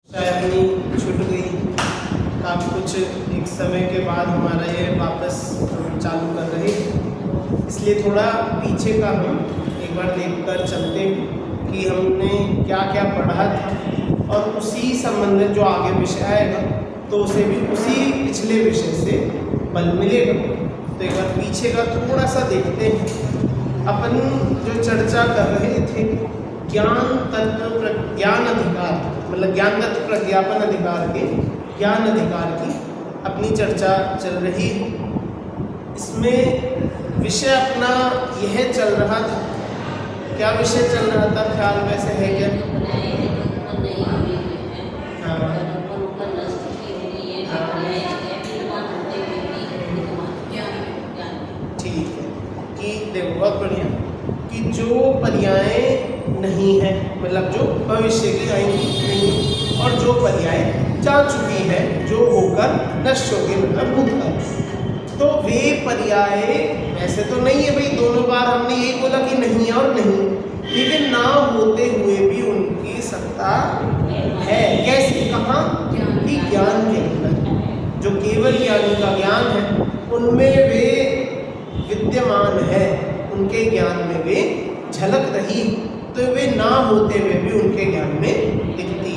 अपनी छूट गई काम कुछ एक समय के बाद हमारा ये वापस चालू कर रहे हैं, इसलिए थोड़ा पीछे का हम एक बार देख कर चलते हैं कि हमने क्या क्या पढ़ा था और उसी संबंधित जो आगे विषय आएगा तो उसे भी उसी पिछले विषय से बल मिलेगा। तो एक बार पीछे का थोड़ा सा देखते हैं। अपन जो चर्चा कर रहे थे ज्ञान तत्व ज्ञान अधिकार, मतलब ज्ञान तत्व प्रज्ञापन अधिकार के ज्ञान अधिकार की अपनी चर्चा चल रही है। इसमें विषय अपना यह चल रहा था, क्या विषय चल रहा था ख्याल वैसे है क्या? ठीक है कि देखो बहुत बढ़िया कि जो पर्याय नहीं है, मतलब जो भविष्य की आएंगी नहीं, और जो पर्याय जा चुकी है जो होकर नष्ट हो गई, मतलब भूतकाल, तो वे पर्याय ऐसे तो नहीं है भाई, दोनों बार हमने यही बोला कि नहीं और नहीं, लेकिन ना होते हुए भी उनकी सत्ता है। कैसे, कहाँ? कि ज्ञान के अंदर जो केवल ज्ञानी का ज्ञान है उनमें वे विद्यमान है, उनके ज्ञान में वे झलक रही, तो वे ना होते हुए भी उनके ज्ञान में दिखती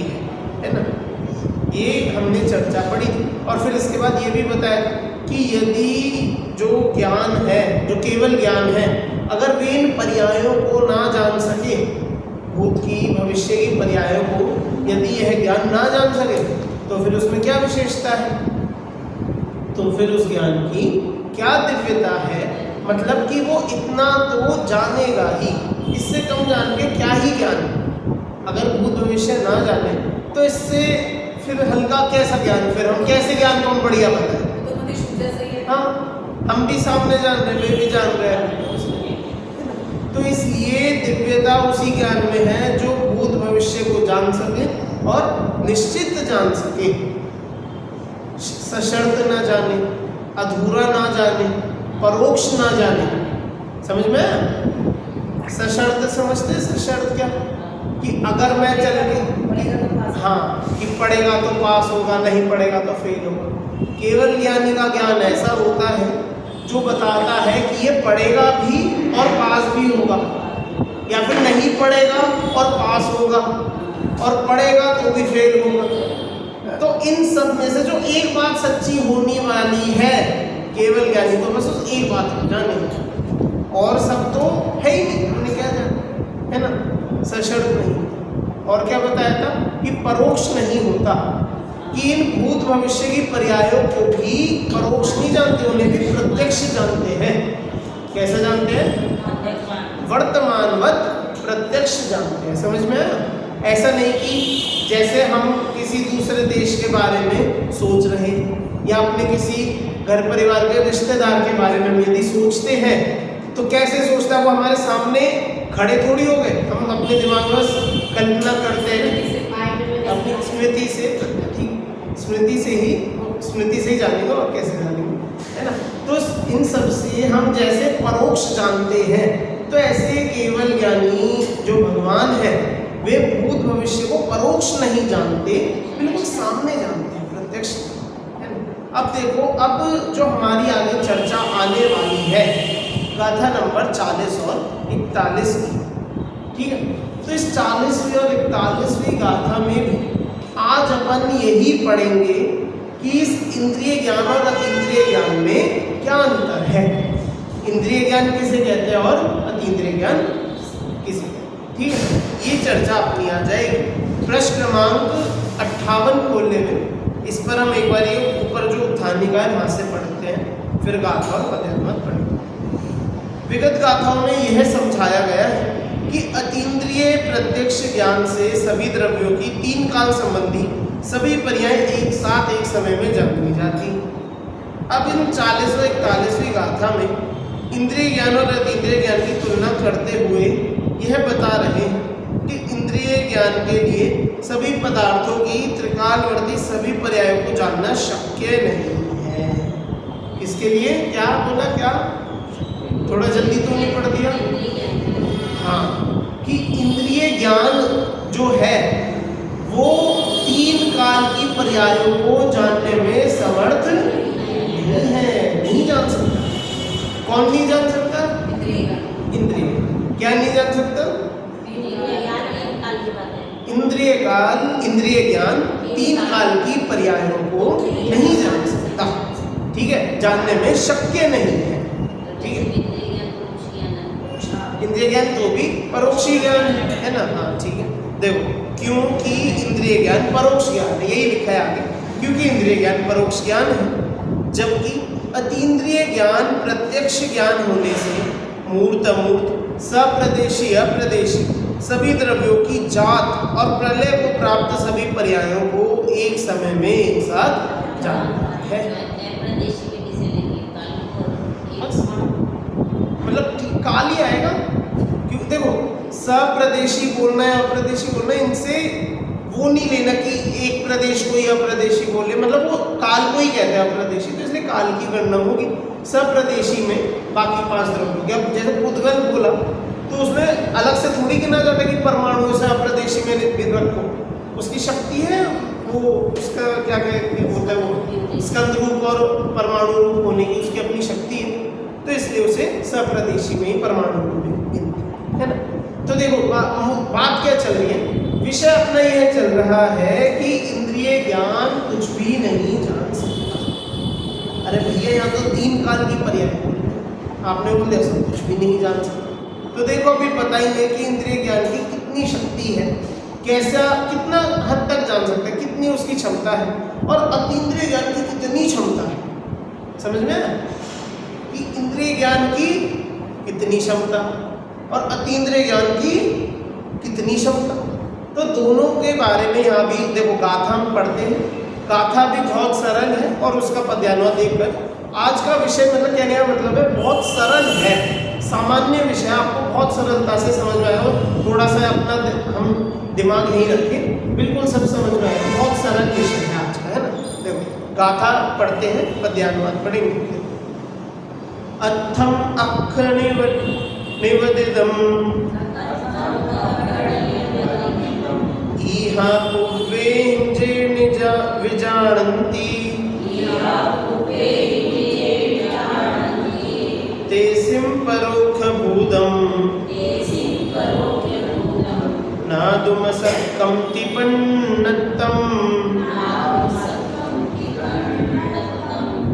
है ना। ये हमने चर्चा पढ़ी और फिर इसके बाद ये भी बताया कि यदि जो ज्ञान है, जो केवल ज्ञान है, अगर वे इन पर्यायों को ना जान सके, भूत की भविष्य की पर्यायों को यदि यह ज्ञान ना जान सके तो फिर उसमें क्या विशेषता है, तो फिर उस ज्ञान की क्या दिव्यता है, मतलब कि वो इतना तो जानेगा ही, इससे कम जान के क्या ही ज्ञान। अगर भूत भविष्य ना जाने तो इससे फिर हल्का कैसा ज्ञान, फिर हम कैसे ज्ञान को हम बढ़िया बताएं? हाँ, हम भी सामने जान रहे, वे भी जान रहे हैं, तो इसलिए दिव्यता उसी ज्ञान में है जो भूत भविष्य को जान सके और निश्चित जान सके, सशर्त ना जाने, अधूरा ना जाने, परोक्ष ना जाने। समझ में? सशर्त समझते? सशर्त क्या कि अगर मैं चल के, हाँ, कि पढ़ेगा तो पास होगा, नहीं पढ़ेगा तो फेल होगा। केवल ज्ञानी का ज्ञान ऐसा होता है जो बताता है कि ये पढ़ेगा भी और पास भी होगा, या फिर नहीं पढ़ेगा और पास होगा, और पढ़ेगा तो भी फेल होगा। तो इन सब में से जो एक बात सच्ची होने वाली है केवल ज्ञानी को, बस उस एक बात को जाने, और सब तो है ही नहीं, हमने क्या जाना है ना, सशर्त नहीं। और क्या बताया था कि परोक्ष नहीं होता, कि इन भूत भविष्य की पर्यायों को भी परोक्ष नहीं जानते, उन्हें भी प्रत्यक्ष जानते हैं। कैसे जानते हैं? वर्तमानवत प्रत्यक्ष जानते हैं। समझ में आया? ऐसा नहीं कि जैसे हम किसी दूसरे देश के बारे में सोच रहे हैं या अपने किसी घर परिवार के रिश्तेदार के बारे में हम यदि सोचते हैं तो कैसे सोचता है, वो हमारे सामने खड़े थोड़ी हो गए, हम अपने दिमाग में कल्पना करते हैं अपनी स्मृति से, ठीक, स्मृति से ही जानेंगे और कैसे जानेंगे, है ना। तो इन सब से हम जैसे परोक्ष जानते हैं, तो ऐसे केवल ज्ञानी जो भगवान है वे भूत भविष्य को परोक्ष नहीं जानते, बिल्कुल सामने जानते हैं, प्रत्यक्ष। अब देखो, अब जो हमारी आगे चर्चा आने वाली है गाथा नंबर 40 और 41 की, ठीक है, तो इस 40वीं और 41वीं गाथा में भी आज अपन यही पढ़ेंगे कि इस इंद्रिय ज्ञान और अतीन्द्रिय ज्ञान में क्या अंतर है, इंद्रिय ज्ञान किसे कहते हैं और अतीन्द्रिय ज्ञान किसे कहते हैं, ठीक है। ये चर्चा अपनी आ जाएगी। प्रश्न क्रमांक 58 खोलने में, इस पर हम एक बार ये ऊपर जो उत्थानिका है वहाँ से पढ़ते हैं, फिर गाथा और पद्यन्वत पढ़ेंगे। विगत गाथाओं में यह समझाया गया है कि अतीन्द्रिय प्रत्यक्ष ज्ञान से सभी द्रव्यों की तीन काल संबंधी सभी पर्याय एक साथ एक समय में जन्म ली जाती। अब इन 40 और 41वीं गाथा में इंद्रिय ज्ञान और अतीन्द्रिय ज्ञान की तुलना करते हुए यह बता रहे हैं कि इंद्रिय ज्ञान के लिए सभी पदार्थों की त्रिकालवर्ती सभी पर्यायों को जानना शक्य नहीं है। इसके लिए क्या बोला, क्या थोड़ा जल्दी तो नहीं पढ़ दिया? हाँ, कि इंद्रिय ज्ञान जो है वो तीन पर्यायों को जानने में समर्थ नहीं है, नहीं जान सकता। कौन नहीं जान सकता? इंद्रिय। क्या नहीं जान सकता? इंद्रिय काल, इंद्रिय ज्ञान 3 काल की पर्यायों को नहीं जान सकता। ठीक है, जानने में शक्य नहीं है। ठीक है, इंद्रिय ज्ञान तो भी परोक्ष ज्ञान है ना। हाँ ठीक है, देखो क्योंकि इंद्रिय ज्ञान परोक्ष ज्ञान है, यही लिखा है आगे, क्योंकि इंद्रिय ज्ञान परोक्ष ज्ञान है, जबकि अतीन्द्रिय ज्ञान प्रत्यक्ष ज्ञान होने से मूर्त अमूर्त, सप्रदेशी अप्रदेशी सभी द्रव्यों की जात और प्रलय को प्राप्त सभी पर्यायों को एक समय में एक साथ जानता है। मतलब काल ही आएगा, क्योंकि देखो सप्रदेशी बोलना है अप्रदेशी बोलना है, इनसे वो नहीं लेना कि एक प्रदेश को ही अप्रदेशी बोले, मतलब वो काल को ही कहते हैं अप्रदेशी, तो इसलिए काल की गणना होगी। सप्रदेशी में बाकी 5 द्रव्यों के, अब जैसे पुद्गल बोला तो उसमें अलग से थोड़ी गिना जाता कि परमाणु से अप्रदेशी में रखो, उसकी शक्ति है वो, उसका क्या कहते होता है वो स्कंद रूप और परमाणु रूप होने की उसकी अपनी शक्ति है, तो इसलिए उसे सप्रदेशी में ही परमाणु रूप है ना। तो देखो बात क्या चल रही है, विषय अपना यह चल रहा है कि इंद्रिय ज्ञान कुछ भी नहीं जान सकता। अरे भैया यहाँ तो 3 काल की पर्याय आपने बोल दिया सब कुछ भी नहीं जान सकता, तो देखो अभी बताइए कि इंद्रिय ज्ञान की कितनी शक्ति है, कैसा कितना हद तक जान सकता है, कितनी उसकी क्षमता है, और अतीन्द्रिय ज्ञान की कितनी क्षमता है। समझ में आया कि इंद्रिय ज्ञान की कितनी क्षमता और अतीन्द्रिय ज्ञान की कितनी क्षमता, तो दोनों के बारे में यहाँ भी देखो गाथा हम पढ़ते हैं, गाथा भी बहुत सरल है और उसका पद्यान्वय देखकर आज का विषय मतलब कहने का मतलब है बहुत सरल है, सामान्य विषय आपको बहुत सरलता से समझ में आएगा। थोड़ा सा अपना हम दिमाग नहीं रखे, बिल्कुल सब समझ में आएगा, बहुत सरल विषय है आज का, है ना। देखो गाथा पढ़ते हैं, पद्यानुवाद पढ़ेंगे। अथम अक्ष निवदितम इहा पूर्वे हिंजे निजा विजानन्ति तेसिं परोक्षभूतम् नादुमसक्कं तिपन्नत्तम्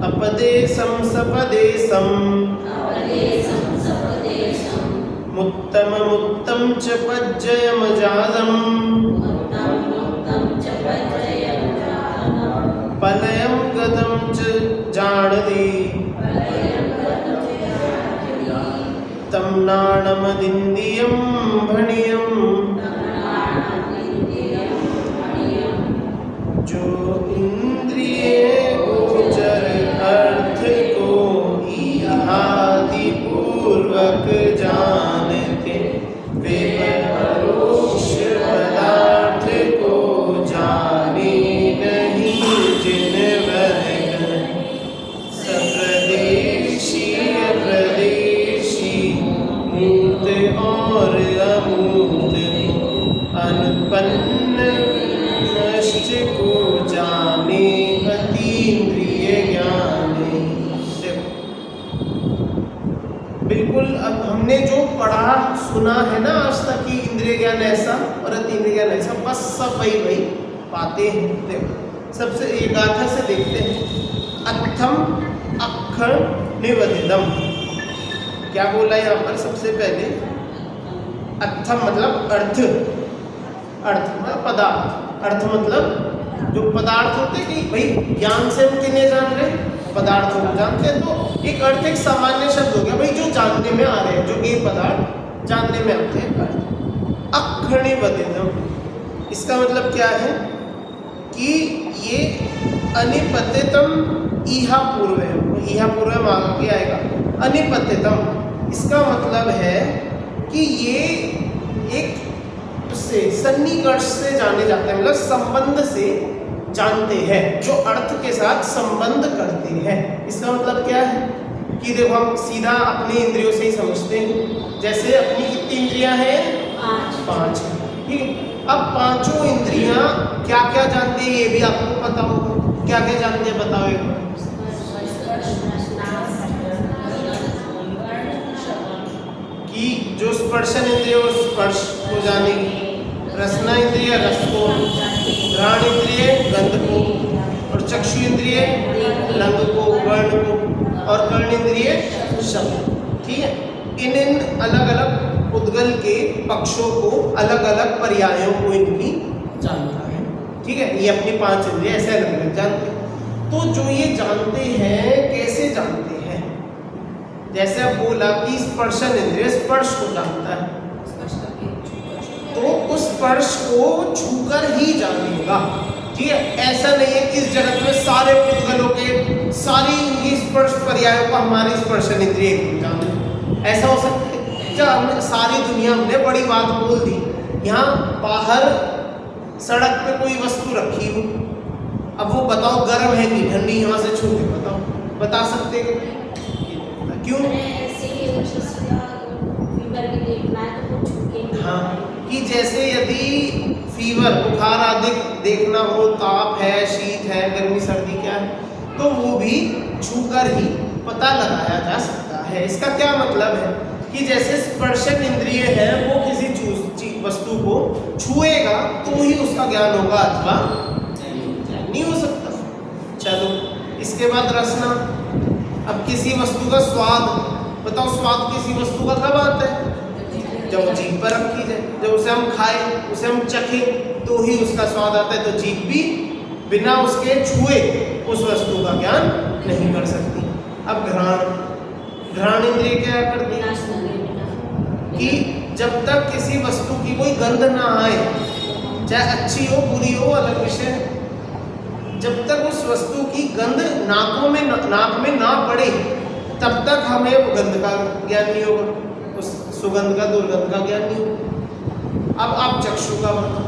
अपदेशं सपदेशं मुत्तममुत्तं च पज्जयमजादम् पलयं गतं च जानाति तं नाणमदिन्द्रियं भणियं जो इंद्रिय गोचर अर्थ को इहादि पूर्वक जानते, वे परोक्ष पदार्थ को जाने नहीं जिन वह सप्रदेशी अप्रदेशी मूर्त और अमूर्त अनुपन्न नष्ट को जाने अतीन्द्रिय ज्ञान। बिल्कुल अब हमने जो पढ़ा सुना है ना आज तक कि इंद्रिय ज्ञान ऐसा और अतीन्द्रिय ज्ञान ऐसा, बस सब वही बातें हैं। देखो सबसे ये गाथा से देखते हैं। अर्थम अक्षर निवदितम, क्या बोला यहाँ पर? सबसे पहले अर्थम मतलब अर्थ, अर्थ मतलब पदार्थ, अर्थ मतलब जो पदार्थ होते कि भाई ज्ञान से हम किन्हें जान रहे, पदार्थों को जानते हैं, तो एक अर्थ एक सामान्य शब्द हो गया भाई जो जानने में आ रहे हैं, जो ये पदार्थ जानने में आते हैं। अर्थ अक्षणिवदितम, इसका मतलब क्या है कि ये अनिपत्यतम इहा पूर्व है, इहा पूर्व में आगे आएगा अनिपत्यतम, इसका मतलब है कि ये एक उससे सन्निकर्ष से जाने जाते हैं, मतलब संबंध से जानते हैं, जो अर्थ के साथ संबंध करते हैं। इसका मतलब क्या है कि देखो हम सीधा अपनी इंद्रियों से ही समझते हैं, जैसे अपनी कितनी इंद्रियां हैं? 5। ठीक है, अब पांचों इंद्रियां क्या क्या जानती है ये भी आपको पता होगा। क्या क्या जानती है बताओ एक बार। कि जो स्पर्शन इंद्रिय वो स्पर्श को जानेगी, रसना इंद्रिय रस को, घ्राण इंद्रिय गंध को, और चक्षु इंद्रिय रंग को वर्ण को, और कर्ण इंद्रिय शब्द। ठीक है, इन अलग अलग उद्गल के पक्षों को, अलग अलग पर्यायों को इनकी जानता है। ठीक है, ये अपनी पांच इंद्रिय ऐसे अलग अलग जानते हैं। तो जो ये जानते हैं कैसे जानते हैं, जैसे अब बोला कि स्पर्शन इंद्रिय स्पर्श को जानता है, तो उस स्पर्श को छूकर ही जानेगा। ठीक है, ऐसा नहीं है कि इस जगत में सारे उद्गलों के सारी इनकी स्पर्श पर्यायों को हमारी स्पर्शन इंद्रिय जाने, ऐसा हो सकता है। जब हमने सारी दुनिया हमने बड़ी बात बोल दी, यहाँ बाहर सड़क पे कोई वस्तु रखी हो, अब वो बताओ गर्म है कि ठंडी, यहाँ से छू के बताओ, बता सकते हो क्यों? हाँ, कि जैसे यदि फीवर बुखार आदि देखना हो, ताप है, शीत है, गर्मी सर्दी क्या है, तो वो भी छूकर ही पता लगाया जा सकता है। इसका क्या मतलब है कि जैसे स्पर्शन इंद्रिय है वो किसी वस्तु को छुएगा तो ही उसका ज्ञान होगा, अथवा नहीं हो सकता। चलो, इसके बाद रसना। अब किसी वस्तु का स्वाद बताओ, स्वाद किसी वस्तु का कब आता है? जब वो जीभ पर रखी जाए, जब उसे हम खाएं, उसे हम चखें, तो ही उसका स्वाद आता है। तो जीभ भी बिना उसके छुए उस वस्तु का ज्ञान नहीं कर सकती। अब घ्राण इंद्रिय क्या करती है कि जब तक किसी वस्तु की कोई गंध ना आए, चाहे अच्छी हो बुरी हो अलग विषय, जब तक उस वस्तु की गंध नाक में ना पड़े तब तक हमें गंध का ज्ञान नहीं होगा, उस सुगंध का दुर्गंध का ज्ञान नहीं होगा। अब आप चक्षु का बताओ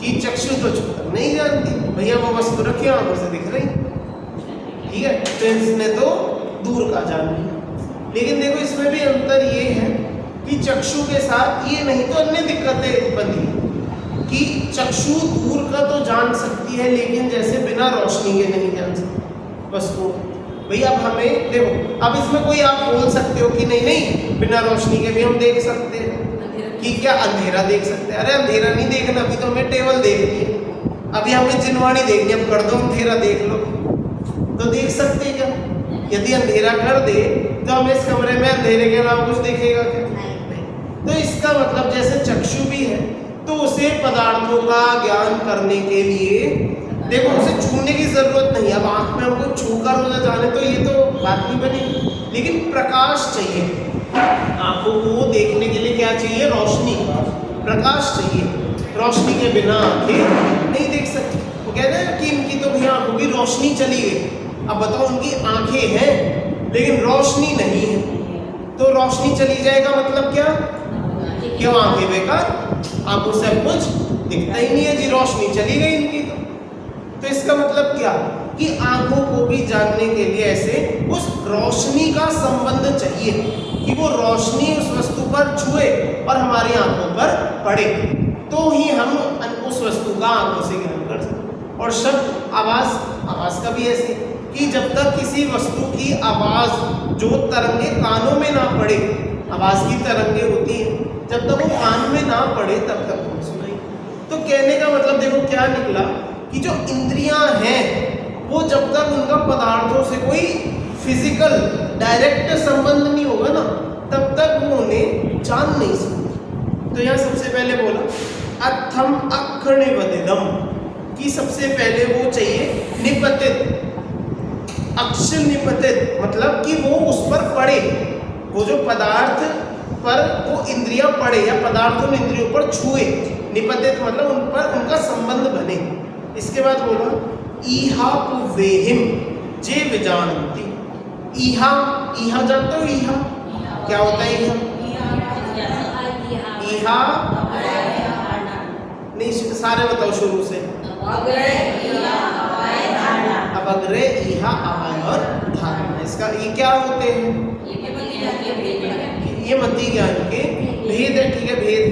कि चक्षु तो छूकर नहीं जानती, भैया वो वस्तु रखी आंखों से दिख रही, ठीक है, तो इसने तो दूर का जान लिया। लेकिन देखो इसमें भी अंतर ये है कि चक्षु के साथ ये नहीं तो अन्य दिक्कतें बनी कि चक्षु दूर का तो जान सकती है, लेकिन जैसे बिना रोशनी के नहीं जान सकती वस्तु। भाई अब हमें देखो, अब इसमें कोई आप बोल सकते हो कि नहीं बिना रोशनी के भी हम देख सकते हैं, कि क्या अंधेरा देख सकते हैं? अरे अंधेरा नहीं देखना, अभी तो हमें टेबल देखनी है, अभी हमें जिनवाणी देखनी है, अब कर दो अंधेरा देख लो, तो देख सकते क्या? यदि अंधेरा कर दे तो हमें इस कमरे में अंधेरे के अलावा कुछ दिखेगा क्या? नहीं। तो इसका मतलब जैसे चक्षु भी है, तो उसे पदार्थों का ज्ञान करने के लिए देखो उसे छूने की जरूरत नहीं। अब आंख में हमको छूकर उसे जाने तो ये तो बात नहीं बनी, लेकिन प्रकाश चाहिए आंखों को देखने के लिए। क्या चाहिए? रोशनी, प्रकाश चाहिए। रोशनी के बिना आंखें नहीं देख सकती। वो कहते हैं कि इनकी तो भैया आंखों की रोशनी चली गई। अब बताओ उनकी आंखें हैं लेकिन रोशनी नहीं है, तो रोशनी चली जाएगा मतलब क्या? क्यों आंखें बेकार, आंखों से कुछ दिखता ही नहीं है जी, रोशनी चली गई इनकी। तो इसका मतलब क्या कि आंखों को भी जानने के लिए ऐसे उस रोशनी का संबंध चाहिए कि वो रोशनी उस वस्तु पर छुए और हमारी आंखों पर पड़े, तो ही हम उस वस्तु का आंखों से ज्ञान कर सकते। और शब्द आवाज का भी ऐसे कि जब तक किसी वस्तु की आवाज जो तरंगे कानों में ना पड़े, आवाज की तरंगे होती हैं, जब तक वो कान में ना पड़े तब तक हम सुनाई। तो कहने का मतलब देखो क्या निकला कि जो इंद्रियां हैं वो जब तक उनका पदार्थों से कोई फिजिकल डायरेक्ट संबंध नहीं होगा ना, तब तक वो उन्हें जान नहीं सकते। तो यहाँ सबसे पहले बोला अथम अक्षणिवदिदम, कि सबसे पहले वो चाहिए निपतित। अक्षर निपतित मतलब कि वो उस पर पड़े, वो जो पदार्थ पर वो इंद्रियां पड़े या पदार्थ उन इंद्रियों पर छुए। निपतित मतलब उन पर उनका संबंध बने। इसके बाद बोला ईहा पुवेहिम जे विजानती। ईहा, ईहा जानते हो? ईहा क्या होता है? ईहा नहीं, सारे बताओ शुरू से। अब अग्रे ईहा अपाय और धारणा, इसका ये क्या होते हैं? ये मति ज्ञान के भेद है। ठीक है, भेद।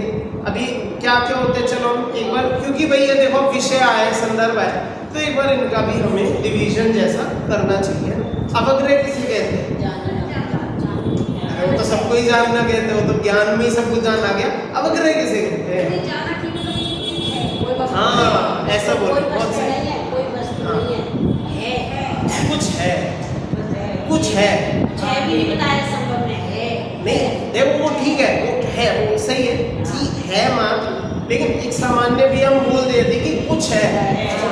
अभी क्या क्या होते हैं, चलो हम एक बार, क्योंकि भाई ये देखो विषय आया, संदर्भ आया, तो एक बार इनका भी हमें डिवीजन जैसा करना चाहिए। अवग्रह किसे कहते हैं? अरे वो तो सबको ही जानना कहते हैं, वो तो ज्ञान में ही सब कुछ जान आ गया। अवग्रह किसे कहते हैं? हाँ ऐसा बोलो, बहुत सही। हाँ कुछ है, कुछ है, नहीं देखो वो ठीक है, वो है, वो सही है कि है मात्र, लेकिन एक सामान्य भी हम बोल देते कि कुछ है,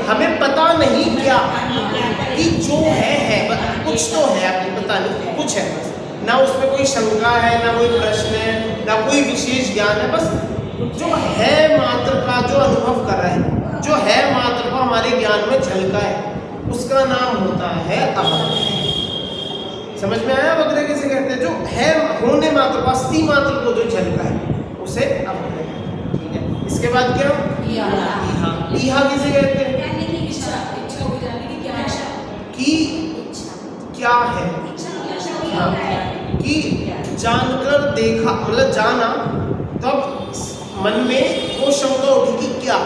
हमें पता नहीं क्या, कि जो है बस कुछ तो है, आपको पता नहीं कुछ है बस, ना उसमें कोई शंका है, ना कोई प्रश्न है, ना कोई विशेष ज्ञान है, बस जो है मात्र का जो अनुभव कर रहा है, जो है मात्र का हमारे ज्ञान में झलका है, उसका नाम होता है अवग्रह। समझ में आया अवग्रह किसे कहते हैं? जो है होने मात्र को, अस्थि मात्र को जो झलका है उसे अवग्रह कहते हैं। ठीक है, इसके बाद क्या? ईहा किसे कहते हैं? कि क्या है, हाँ, कि जानकर देखा, मतलब जाना, तब मन में वो शंका उठी कि क्या,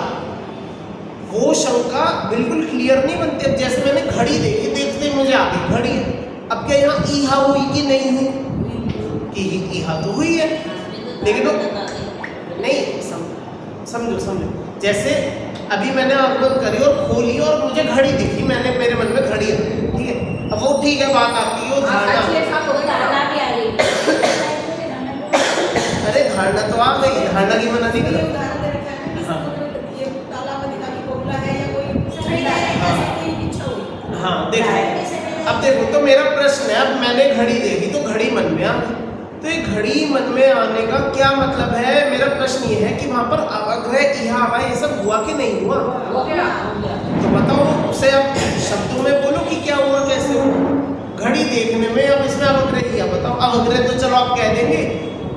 वो शंका बिल्कुल क्लियर नहीं बनती। अब जैसे मैंने घड़ी देखी, देखते मुझे आ गई घड़ी है, अब क्या यहाँ ईहा हुई कि नहीं हुई? कि ईहा तो हुई है, लेकिन वो नहीं, समझो समझो, जैसे अभी मैंने आँख बंद करी और खोली और मुझे घड़ी दिखी, मैंने मेरे मन में घड़ी है, ठीक है, अब वो ठीक है, बात आती है वो धारणा, अरे धारणा तो आ गई, धारणा की मना नहीं कर। हाँ देखो, अब देखो तो मेरा प्रश्न है, अब मैंने घड़ी देखी तो घड़ी मन में आ गई, तो ये घड़ी मन में आने का क्या मतलब है? मेरा प्रश्न ये है कि वहां पर अवग्रह ईहा आवा ये सब हुआ कि नहीं हुआ? तो बताओ उसे, अब शब्दों में बोलो कि क्या हुआ, कैसे हुआ घड़ी देखने में, अब इसमें अवग्रह ईहा बताओ। अवग्रह तो चलो आप कह देंगे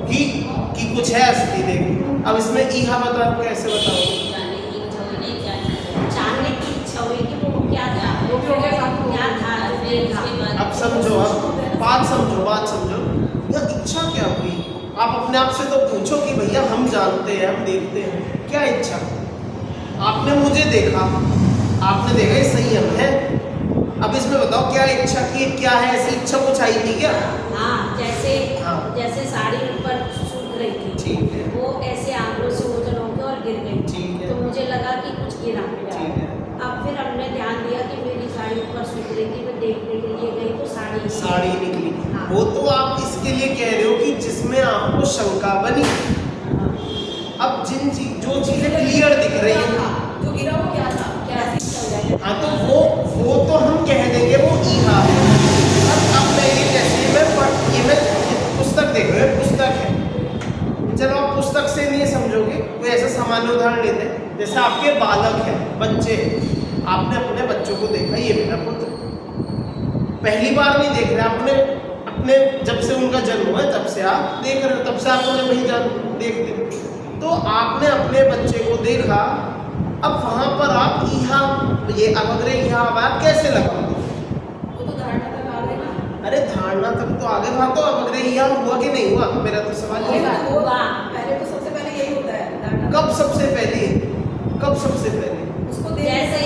कि कुछ है अस्थि देंगे, अब इसमें ईहा बताओ, कैसे बताओ? अब समझो, अब बात समझो, यह इच्छा क्या हुई? आप अपने आप से तो पूछो कि भैया हम जानते हैं, हम देखते हैं, क्या इच्छा? आपने मुझे देखा, आपने देखा ये संयम है, अब इसमें बताओ क्या इच्छा की, क्या है ऐसी इच्छा कुछ आई थी क्या? जैसे साड़ी ऊपर सूख रही थी, ठीक है, वो ऐसे आंखों से ओझल होकर और गिर गई, ठीक है, तो मुझे लगा कि कुछ गिरा, ठीक है, अब फिर हमने ध्यान दिया कि मेरी साड़ी ऊपर सूख रही थी, मैं देखने के लिए गई तो साड़ी निकली। हाँ। वो तो आप इसके लिए कह रहे हो कि जिसमें आपको शंका बनी। अब जो चीजें क्लियर दिख रही है, जो गिरा वो क्या था, हाँ तो वो तो हम कह देंगे वो ईहा है। अब मैं ये जैसे मैं पुस्तक देख रहे हो, पुस्तक है, चलो आप पुस्तक से नहीं समझोगे, कोई ऐसा सामान्य उदाहरण लेते हैं, जैसे आपके बालक है, बच्चे, आपने अपने बच्चों को देखा, ये मेरा पुत्र, पहली बार नहीं देख रहे, आपने अपने जब से उनका जन्म हुआ तब से आप देख रहे हो, तब से आपने वही जान देखते, तो आपने अपने बच्चे को देखा, अब वहां पर आप ईहा, ये अवग्रह ईहा आप कैसे लगाओगे? वो तो धारणा तक आ गई ना। अरे धारणा तक तो आगे, वहां तो अवग्रह ईहा हुआ कि नहीं हुआ? मेरा तो सवाल ये है। पहले तो सबसे पहले यही होता है। कब सबसे पहले? कब सबसे पहले? उसको जैसे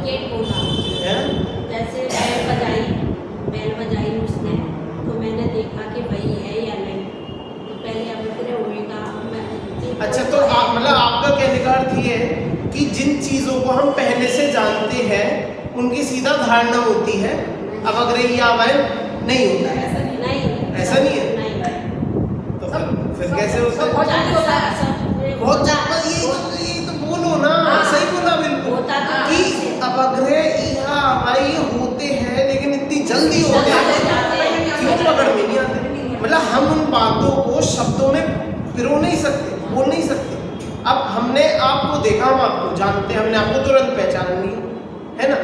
गेट खोला, जैसे बैल बजाई उसने, तो मैंने देखा कि भाई है या नहीं, तो पहले अवग्रह होएगा। अच्छा, तो आप मतलब आपका कहने का अर्थ ये है कि जिन चीजों को हम पहले से जानते हैं उनकी सीधा धारणा होती है, अवग्रह या अवयव नहीं होता है। ऐसा नहीं है, तो फिर कैसे होता है? बहुत ज्यादा, ये तो बोलो ना, सही बोला बिल्कुल कि अवग्रह ईहा अवयव होते हैं, लेकिन इतनी जल्दी होते हैं क्यों पकड़ में नहीं आते। मतलब हम उन बातों को शब्दों में पिरो नहीं सकते, बोल नहीं सकते। अब हमने आपको देखा, हम आपको जानते हैं, हमने आपको तुरंत पहचान लिया, है ना?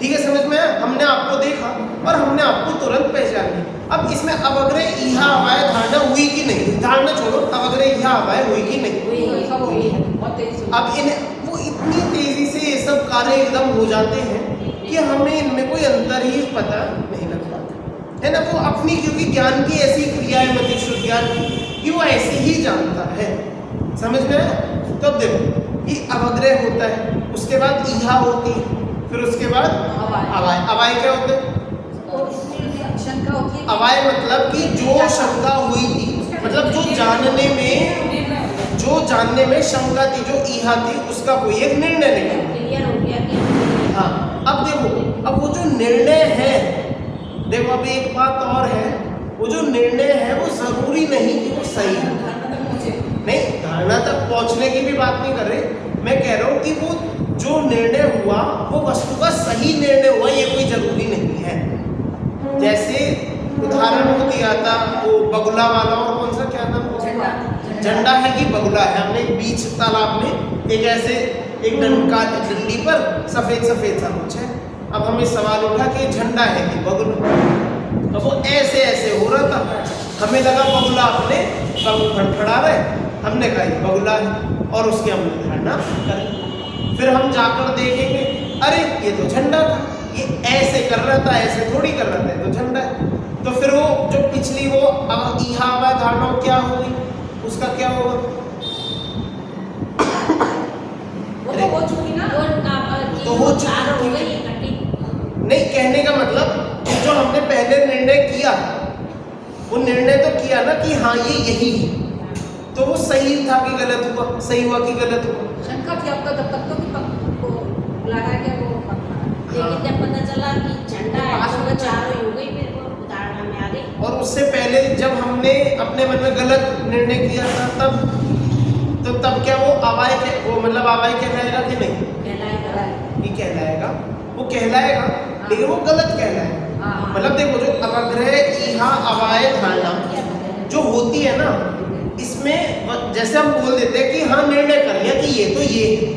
ठीक है, समझ में आया? हमने आपको देखा और हमने आपको तुरंत पहचान लिया। अब इसमें अवग्रह ईहा अवयव धारणा हुई कि नहीं? धारणा छोड़ो, अवग्रह ईहा अवयव हुई कि नहीं? अब वो इतनी तेजी से ये सब कार्य एकदम हो जाते हैं कि हमें इनमें कोई अंतर ही पता नहीं लग पाता, है ना? वो अपनी, क्योंकि ज्ञान की ऐसी क्रिया है, मतिष्ठ ज्ञान की, कि वो ऐसे ही जानता है। समझ में आया? तो अब देखो कि अवग्रह होता है, उसके बाद ईहा होती है, फिर उसके बाद अवाय। अवाय क्या होते हैं? शंका होती है। अवाय मतलब कि जो शंका हुई थी, मतलब जो जानने में शंका थी, जो ईहा थी, उसका कोई एक निर्णय नहीं। क्लियर हो गया कि हाँ, अब देखो, अब वो जो निर्णय है, देखो अभी एक बात और है, वो जो निर्णय है वो जरूरी नहीं कि वो सही है। नहीं, धारणा तक पहुंचने की भी बात नहीं कर रहे, मैं कह रहा हूं कि वो जो निर्णय हुआ वो वस्तु का सही निर्णय हुआ, ये कोई जरूरी नहीं है। जैसे उदाहरण को दिया था वो बगुला वाला, और कौन सा क्या नाम? झंडा है कि बगुला है। हमने बीच तालाब में एक ऐसे एक डंडी पर सफेद सफेद सा कुछ है। अब हमें सवाल उठा कि झंडा है कि बगुला। अब वो ऐसे ऐसे हो रहा था, हमें लगा बगुला अपने पंख फड़फड़ा रहे, हमने कहा ये बगुला है, और उसकी हमने धारणा करी। फिर हम जाकर देखेंगे, अरे ये तो झंडा था, ये ऐसे कर रहा था, ऐसे थोड़ी कर रहा था, ये तो झंडा है। तो फिर वो जो पिछली वो ईहा अवाय धारणा क्या होगी, उसका क्या होगा? वो तो हो चुकी ना। तो हो चार हो चुकी। गई इकट्ठी। नहीं, कहने का मतलब जो हमने पहले निर्णय किया, वो निर्णय तो किया ना कि हाँ ये यही है, तो वो सही था कि गलत हुआ, सही हुआ कि गलत हुआ? शंका थी आपका तब तक तो कि वो लगा के वो लेकिन जब पता चला कि झंडा है तो वो चारों हो गई, फिर वो धारणा में आ गई। और उससे पहले जब हमने अपने मन में गलत निर्णय किया था, तब क्या वो अवाय के वो मतलब अवाय कहलाएगा कि नहीं? कहलाएगा। कि कहलाएगा, वो कहलाएगा, लेकिन वो गलत कहलाएगा। मतलब देखो, जो अवग्रह ईहा अवाय धारणा जो होती है ना, इसमें जैसे हम बोल देते हैं कि हाँ निर्णय कर लिया कि ये तो ये है।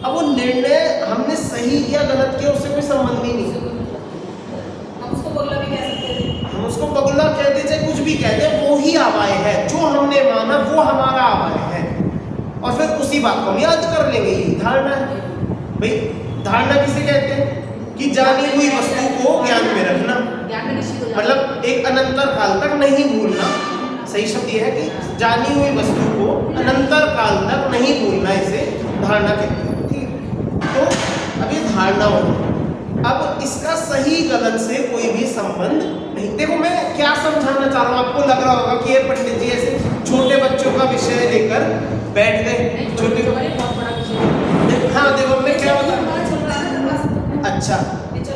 अब वो निर्णय हमने सही किया गलत किया उससे कोई संबंध ही नहीं। हम उसको बगुला भी कह सकते थे। हम उसको बगुला कहते चाहे कुछ भी कहते, वो ही अवाय है, जो हमने माना वो हमारा अवाय है, और फिर उसी बात को हम याद कर लेंगे, यही धारणा है। भाई धारणा किसे कहते हैं? कि जानी हुई वस्तु को ज्ञान में रखना, ज्ञान में निश्चित हो जाता है। मतलब एक अनंतर काल तक नहीं भूलना। सही शब्द यह है कि जानी हुई वस्तु को अनंतर काल तक नहीं भूलना, इसे धारणा कहते हैं। ठीक है, तो अब ये धारणा होगी। अब इसका सही गलत से कोई भी संबंध नहीं। देखो मैं क्या समझाना चाह रहा हूँ, आपको लग रहा होगा कि ये पंडित जी ऐसे छोटे बच्चों का विषय लेकर बैठ गए। छोटे बहुत बड़ा विषय। हाँ देखो मैं क्या बता, हमारा चल रहा है ना क्लास। अच्छा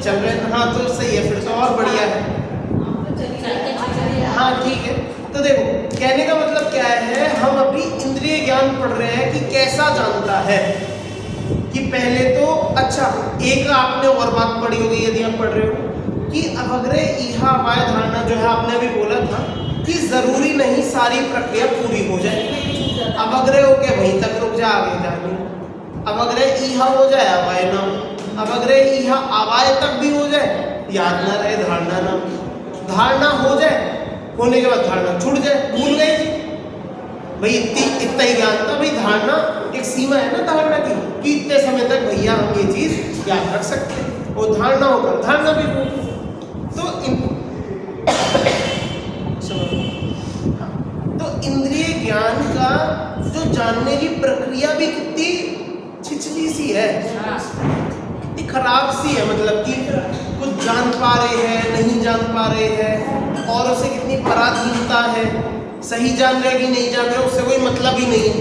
चल रहे हैं, हाँ तो सही है, फिर तो और बढ़िया है। हाँ ठीक है, तो देखो कहने का मतलब क्या है, हम अभी इंद्रिय ज्ञान पढ़ रहे हैं कि कैसा जानता है। कि पहले तो अच्छा एक आपने और बात पढ़ी होगी यदि आप पढ़ रहे हो कि अवग्रह ईहा अवाय धारणा जो है, आपने अभी बोला था कि जरूरी नहीं सारी प्रक्रिया पूरी हो जाए। अवग्रह हो के वहीं तक रुक जाए, आगे जाने। अवग्रह ईहा हो जाए अवाय ना, अवग्रह ईहा अवाय तक भी हो जाए, याद ना रहे धारणा ना। धारणा हो जाए, होने के बाद धारणा छूट जाए, भूल गए जी भाई, इतना ही ज्ञान था। भाई धारणा एक सीमा है ना धारणा की, कि इतने समय तक भैया हम ये चीज याद रख सकते हैं, और धारणा होकर धारणा भी हो। तो इंद्रिय ज्ञान का जो जानने की प्रक्रिया भी कितनी छिछली सी है, कितनी खराब सी है। मतलब कि कुछ जान पा रहे हैं, नहीं जान पा रहे हैं, और उसे कितनी पराधीनता है। सही जान रहे कि नहीं जान रहे उससे कोई मतलब ही नहीं है,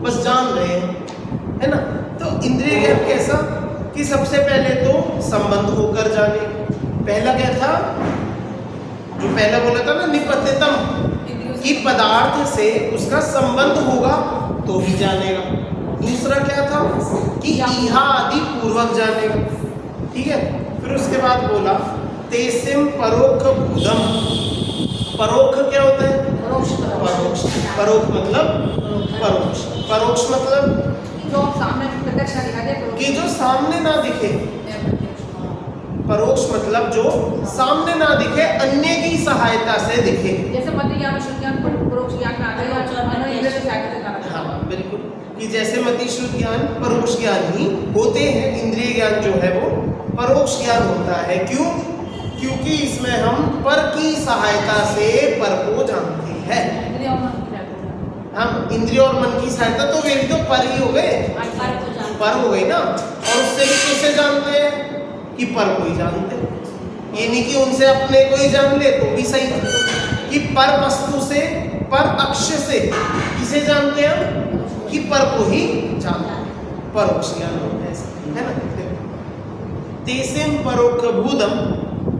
बस जान रहे हैं, है ना। तो इंद्रिय ज्ञान कैसा कि सबसे पहले तो संबंध होकर जाने। पहला क्या था, जो पहला बोला था ना, निपतितम, कि पदार्थ से उसका संबंध होगा तो ही जानेगा। दूसरा क्या था कि ईहा आदि पूर्वक जानेगा। ठीक है, फिर उसके बाद बोला तेसिम परोक्ष बुधम। परोक्ष क्या होता है? परोक्ष। परोक्ष मतलब परोक्ष। परोक्ष मतलब जो सामने प्रत्यक्ष दिखा दे, कि जो सामने ना दिखे। परोक्ष मतलब जो सामने ना दिखे, अन्य की सहायता से दिखे। जैसे मध्य ज्ञान और शुद्ध ज्ञान परोक्ष ज्ञान में आ गए, इंद्रिय की सहायता से जाना। हाँ बिल्कुल, कि जैसे मति शुद्ध ज्ञान परोक्ष ज्ञान ही होते हैं, इंद्रिय ज्ञान जो है वो परोक्ष ज्ञान होता है। क्यों? क्योंकि इसमें हम पर की सहायता से पर को जानते हैं। हम इंद्रिय और मन की सहायता, तो वे भी तो पर ही हो गए, पर को जानते पर हो गई ना। और उससे भी कैसे जानते हैं कि पर को ही जानते हैं, ये नहीं कि उनसे अपने को ही जान ले तो भी सही कि पर वस्तु से, पर अक्ष से किसे जानते हैं कि पर को ही जानते हैं, परोक्ष ज्ञान होता है ऐसा, है ना। तेसेम परोक्षभूतम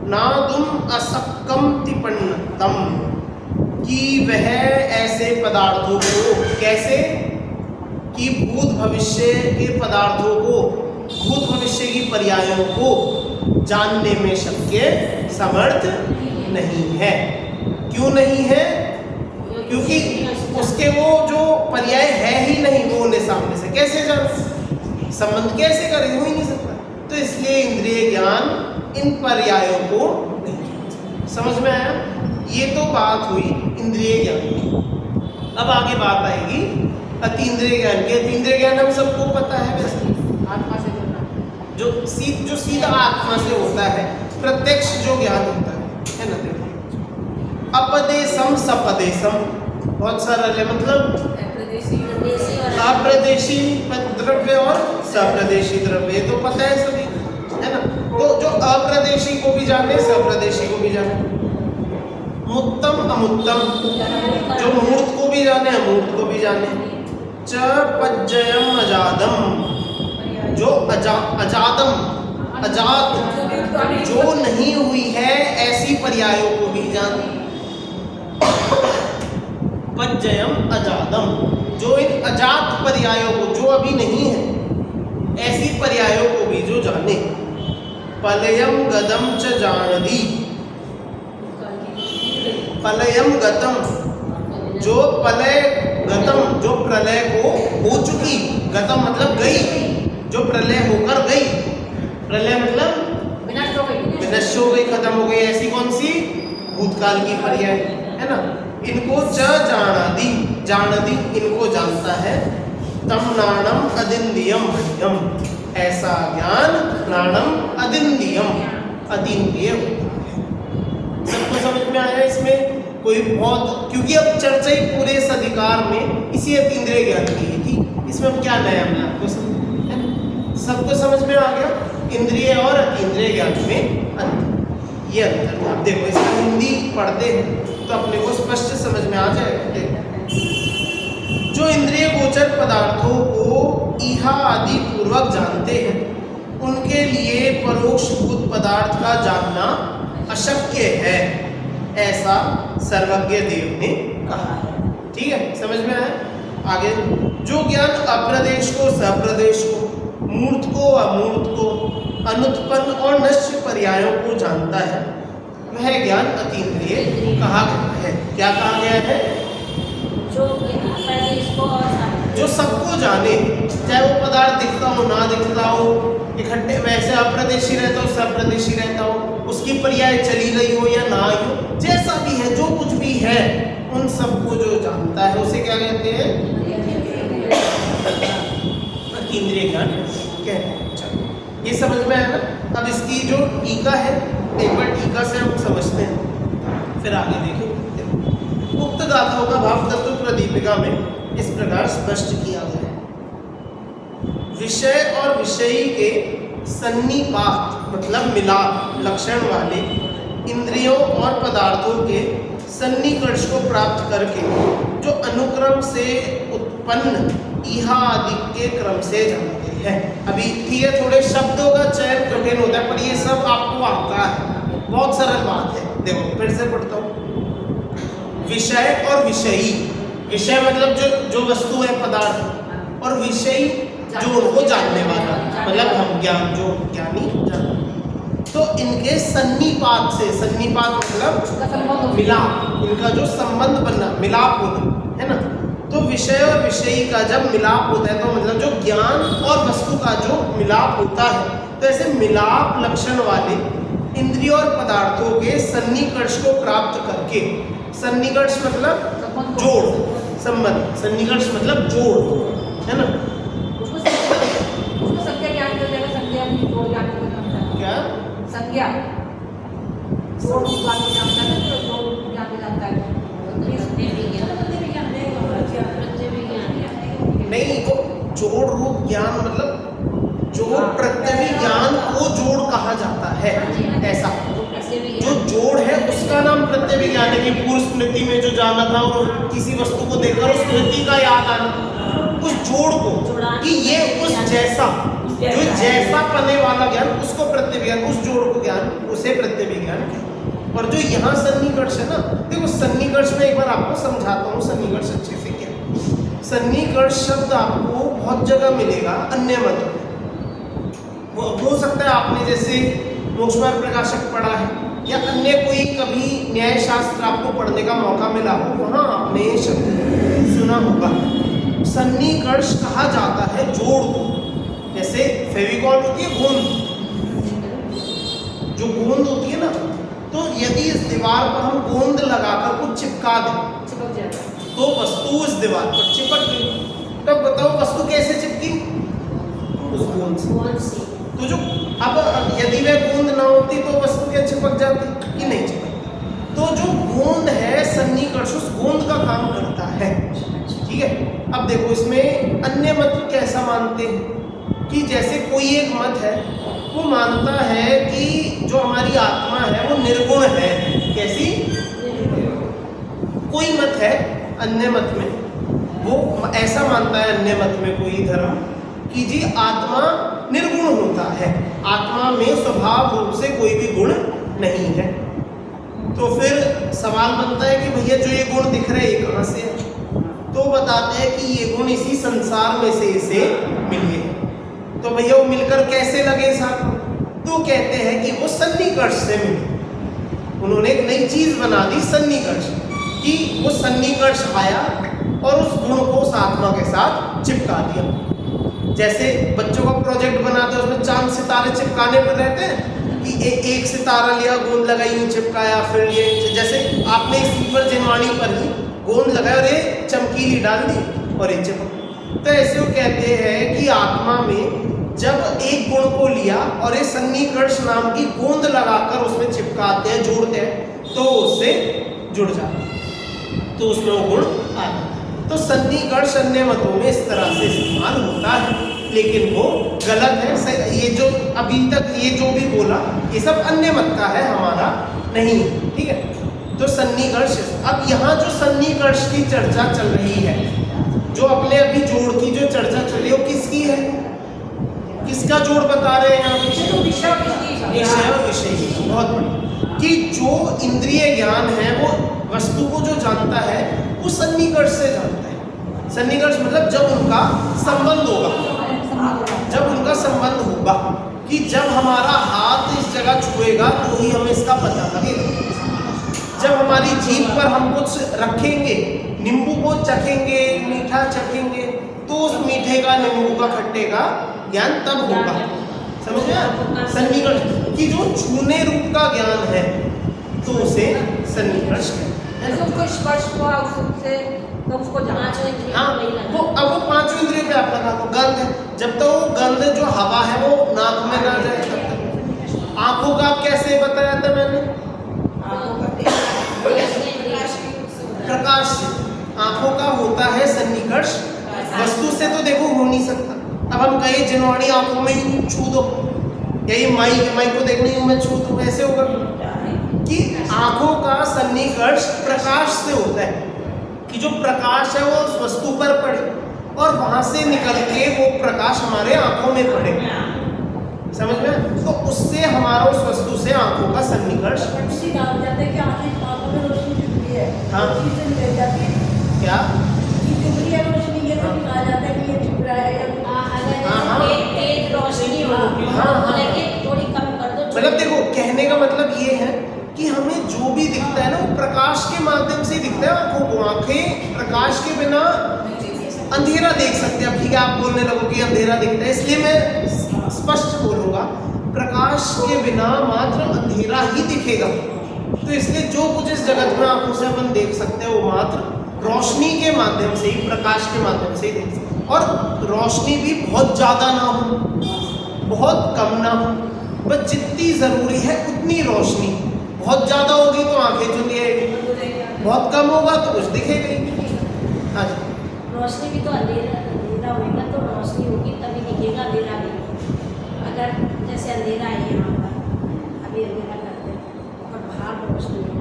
नादुम असक्कम तिपन्नतम, कि वह ऐसे पदार्थों को, कैसे कि भूत भविष्य के पदार्थों को, भूत भविष्य की पर्यायों को जानने में शक्य समर्थ नहीं है। क्यों नहीं है? क्योंकि उसके वो जो पर्याय है ही नहीं, वो उन्हें सामने से कैसे जान, संबंध कैसे करे, हो ही नहीं सकता। तो इसलिए इंद्रिय ज्ञान इन पर्यायों को नहीं। समझ में आया? ये तो बात हुई इंद्रिय ज्ञान की। अब आगे बात आएगी अतीन्द्रिय ज्ञान की। अतीन्द्रिय ज्ञान हम सबको पता है वैसे, आत्मा से जुड़ना, जो सीधा आत्मा से होता है, प्रत्यक्ष जो ज्ञान होता है ना। देखो अपदेशम सपदेशम बहुत सरल है, मतलब प्रदेशी अप्रदेशी द्रव्य और सप्रदेशी द्रव्य, तो पता है सभी, है ना। तो जो अप्रदेशी को भी जाने, सप्रदेशी को भी जाने, मुत्तम अमुत्तम, जो मूर्त को भी जाने, अमूर्त को भी जाने, च पज्जयम अजादम, जो अजादम, अजात जो नहीं हुई है ऐसी पर्यायों को भी जाने, पज्जयम अजादम, जो इन अजात पर्यायों को, जो अभी नहीं है ऐसी पर्यायों को भी जो जाने, पलयम गदम च जानदी, पलयम गतम, जो प्रलय गतम, जो प्रलय को हो चुकी, गतम मतलब गई, जो प्रलय होकर गई, प्रलय मतलब विनष्ट हो गई, विनष्ट हो गई, खत्म हो गई, ऐसी कौन सी भूतकाल की पर्याय, है ना। इनको च जानादि, जानदी इनको जानता है, तम नाणम अदिंदियम भयम, ऐसा ज्ञान नाणम अदिंदियम, अतीन्द्रिय होता है। सबको समझ में आया इसमें? कोई बहुत, क्योंकि अब चर्चा ही पूरे इस अधिकार में इसी अतीन्द्रिय ज्ञान की ही थी, इसमें अब क्या नया मैं आपको सबको समझ में आ गया। इंद्रिय और अतीन्द्रिय ज्ञान में अंतर, ये अंतर था। अब देखो इसका हिंदी पढ़ते हैं तो अपने को स्पष्ट समझ में आ जाएगा। देखो, जो इंद्रिय गोचर पदार्थों को इहा आदि पूर्वक जानते हैं, उनके लिए परोक्ष भूत पदार्थ का जानना अशक्य है, ऐसा सर्वज्ञ देव ने कहा है। ठीक है, समझ में आया? आगे, जो ज्ञान अप्रदेश को सप्रदेश को, मूर्त को अमूर्त को, अनुत्पन्न और नश्वर पर्यायों को जानता है, वह ज्ञान अतीन्द्रिय कहा गया है। क्या कहा गया है? जो सबको जाने, चाहे वो पदार्थ दिखता हो ना दिखता हो, इकट्ठे वैसे अप्रदेशी रहता हो सप्रदेशी रहता हो, उसकी पर्याय चली गई हो या ना आई हो, जैसा भी है, जो कुछ भी है, उन सबको जो जानता है उसे क्या कहते हैं? अतीन्द्रिय ज्ञान कहते हैं। चलो, ये समझ में आया ना? अब इसकी जो टीका है, एक बार टीका से हम समझते हैं, फिर आगे देखेंगे। उक्त गाथाओं का भाव तत्व प्रदीपिका में इस प्रकार स्पष्ट किया गया है। विषय और विषयी के सन्निपात मतलब मिलाप लक्षण वाले इंद्रियों और पदार्थों के सन्निकर्ष को प्राप्त करके जो अनुक्रम से उत्पन्न इहा आदि के क्रम से जानते हैं। अभी ठीक है, थोड़े शब्दों का चयन कठिन होता है, पर ये सब आपको आता है, बहुत सरल बात है। देखो फिर से पढ़ता हूँ। विषय और विषयी, विषय मतलब जो वस्तु है, पदार्थ, और विषयी जो उनको जानने वाला, मतलब हम ज्ञान, जो ज्ञानी जान। तो इनके सन्निपात से, सन्निपात मतलब मिलाप, इनका जो संबंध बनना, मिलाप होना, है ना। तो विषय और विषयी का जब मिलाप होता है, तो मतलब जो ज्ञान और वस्तु का जो मिलाप होता है, तो ऐसे मिलाप लक्षण वाले इंद्रियों और पदार्थों के सन्निकर्ष को प्राप्त करके, सन्निकर्ष मतलब जोड़, संबंध, सन्निकर्ष मतलब जोड़, है ना। उसको संज्ञा ज्ञान कर देगा, संज्ञा भी जोड़ ज्ञान को जानता है। क्या संज्ञा जोड़ ज्ञान को जानता है, तो जोड़ ज्ञान को जानता है। जोड़ रूप ज्ञान मतलब जोड़ प्रत्यभिज्ञान को जोड़ कहा जाता है, ऐसा जो जोड़ है उसका नाम प्रत्यभिज्ञान है। कि पूर्व स्मृति में जो जाना था और किसी वस्तु को देखकर उस स्मृति का याद आना, उस जोड़ को, कि ये उस जैसा, जो जैसा पने वाला ज्ञान उसको प्रत्यभिज्ञान, उस जोड़ को ज्ञान उसे प्रत्यभिज्ञान। और जो यहाँ सन्निकर्ष है ना, देखो सन्निकर्ष में एक बार आपको समझाता हूँ सन्निकर्ष अच्छे से क्या। सन्निकर्ष शब्द आपको बहुत जगह मिलेगा अन्य मत में। हो सकता है आपने जैसे मोक्षमार्ग प्रकाशक पढ़ा है या अन्य कोई कभी न्याय शास्त्र आपको पढ़ने का मौका मिला हो, वहाँ आपने शब्द सुना होगा। सन्निकर्ष कहा जाता है जोड़ को। जैसे फेविकॉल होती है गोंद, जो गोंद होती है ना, तो यदि इस दीवार पर हम गोंद लगाकर कुछ चिपका दें चिपक जाएगा, तो वस्तु इस दीवार पर चिपक गई। तब बताओ वस्तु कैसे चिपकी? उस गोंद से। तो जो अब यदि वह गोंद ना होती तो वस्तु क्या चिपक जाती कि नहीं चिपकती? तो जो गोंद है सन्निकर्ष उस गोंद का काम करता है, ठीक है। अब देखो इसमें अन्य मत कैसा मानते हैं कि जैसे कोई एक मत है वो मानता है कि जो हमारी आत्मा है वो निर्गुण है। कैसी? कोई मत है अन्य मत में, वो ऐसा मानता है अन्य मत में कोई धर्म कि जी आत्मा निर्गुण होता है, आत्मा में स्वभाव रूप से कोई भी गुण नहीं है। तो फिर सवाल बनता है कि भैया जो ये गुण दिख रहे हैं ये कहाँ से है? तो बताते हैं कि ये गुण इसी संसार में से इसे मिले। तो भैया वो मिलकर कैसे लगे साथ में? तो कहते हैं कि वो सन्निकर्ष से मिले। उन्होंने एक नई चीज बना दी सन्निकर्ष, कि वो सन्निकर्ष आया और उस गुण को उस आत्मा के साथ चिपका दिया। जैसे बच्चों का प्रोजेक्ट बनाते हैं उसमें चांद सितारे चिपकाने पर रहते हैं कि एक सितारा लिया गोंद लगाई चिपकाया, फिर ये जैसे आपने इसी पर जिनवाणी पर ही गोंद लगाया और ये चमकीली डाल दी और ये चिपक। तो ऐसे वो कहते हैं कि आत्मा में जब एक गुण को लिया और ये सन्निकर्ष नाम की गोंद लगाकर उसमें चिपकाते हैं, जोड़ते हैं, तो उससे जुड़ जाता है, तो उसमें वो गुण आ जाता है। तो सन्निकर्ष अन्य मतों में इस तरह से इस्तेमाल होता है, लेकिन वो गलत है। ये जो अभी तक ये जो भी बोला ये सब अन्य मत का है, हमारा नहीं, ठीक है। तो सन्निकर्ष, अब यहाँ जो सन्निकर्ष की चर्चा चल रही है, जो अपने अभी जोड़ की जो चर्चा चल रही है वो किसकी है? किसका जोड़ बता रहे हैं यहाँ? विषय। बहुत बढ़िया। कि जो इंद्रिय ज्ञान है वो वस्तु को जो जानता है वो सन्निकर्ष से जानता है। सन्निकर्ष मतलब जब उनका संबंध होगा, जब उनका संबंध होगा, कि जब हमारा हाथ इस जगह छुएगा तो ही हमें इसका पता लगेगा। जब हमारी जीभ पर हम कुछ रखेंगे, नींबू को चखेंगे, मीठा चखेंगे, तो उस मीठे का, नींबू का, खट्टे का ज्ञान तब होगा। समझ में? सन्निकर्ष कि जो छूने रूप का ज्ञान है तो उसे सन्निकर्ष कहते हैं। जैसे उसको स्पर्श हुआ उससे तो उसको जाना चाहिए। हाँ, वो अब वो पांचों इंद्रियों पे आप लगा दो। गंध है, जब तक वो गंध जो हवा है वो नाक में ना जाए तब तक। आंखों का आप कैसे बताया था मैंने? प्रकाश से। आंखों का होता है सन्निकर्ष, वस्तु से तो देखो हो नहीं सकता। अब हम कहीं जिनवाणी आंखों में ही छू दो, यही माइक को देखने में छू दो, ऐसे होगा कि आंखों का सन्निकर्ष प्रकाश से होता है, कि जो प्रकाश है वो उस वस्तु पर पड़े और वहां से निकल के वो प्रकाश हमारे आंखों में पड़े। समझ में? तो उससे हमारा उस वस्तु से आंखों का सन्निकर्ष। हाँ क्या? मतलब देखो कहने का मतलब ये है कि हमें जो भी दिखता है ना वो प्रकाश के माध्यम से दिखता है। आंखों को, आंखें प्रकाश के बिना अंधेरा देख सकते हैं। अब ठीक है आप बोलने लगो कि अंधेरा दिखता है, इसलिए मैं स्पष्ट बोलूंगा, प्रकाश के बिना मात्र अंधेरा ही दिखेगा। तो इसलिए जो कुछ इस जगत में आंखों से अपन देख सकते हैं वो मात्र रोशनी के माध्यम से ही, प्रकाश के माध्यम से ही देख सकते हैं। और रोशनी भी बहुत ज़्यादा ना हो, बहुत कम ना हो, बस जितनी ज़रूरी है उतनी रोशनी। बहुत ज़्यादा होगी तो आंखें चुंधी आएगी, बहुत कम होगा तो कुछ दिखेगा ही। हाँ जी, रोशनी भी तो अंधेरा होगा तो रोशनी होगी तभी दिखेगा, अंधेरा नहीं। अगर जैसे अंधेरा है यहाँ पर, अभी अंधेरा करते हैं और बाहर रोशनी है,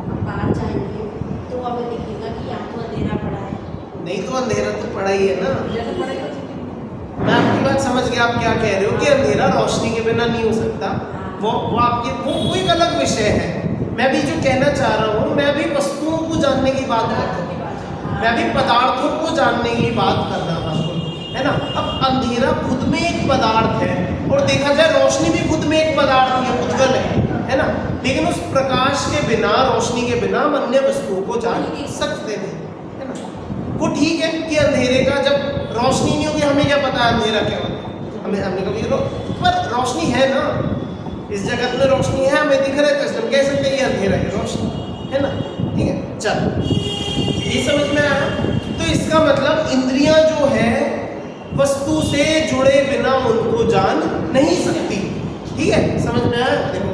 हम बाहर जाएंगे तो हमें दिखेगा कि यहाँ तो अंधेरा पड़ा है। नहीं तो अंधेरा तो पड़ा ही है ना। जैसे पड़ेगा मैं आपकी बात समझ गया, आप क्या कह रहे हो कि अंधेरा रोशनी के बिना नहीं हो सकता। वो आपके वो एक अलग विषय है। मैं भी जो कहना चाह रहा हूँ, मैं भी वस्तुओं को जानने की बात करता हूँ, मैं भी पदार्थों को जानने की बात कर रहा हूँ, है ना। अब अंधेरा खुद में एक पदार्थ है और देखा जाए रोशनी भी खुद में एक पदार्थ है, उज्ज्वल है ना। लेकिन उस प्रकाश के बिना, रोशनी के बिना हम अन्य वस्तुओं को जान सकते नहीं, है ना। वो ठीक है कि अंधेरे का जब रोशनी नहीं होगी हमें क्या पता अंधेरा क्या होता है, हमने कभी पर रोशनी है ना, इस जगत में रोशनी है, हमें दिख रहा है तो हम कह सकते हैं ये अंधेरा है, रोशनी है ना। ठीक है, चल ये समझ में आया। तो इसका मतलब इंद्रियां जो है वस्तु से जुड़े बिना उनको जान नहीं सकती। ठीक है, समझ में आया। देखो,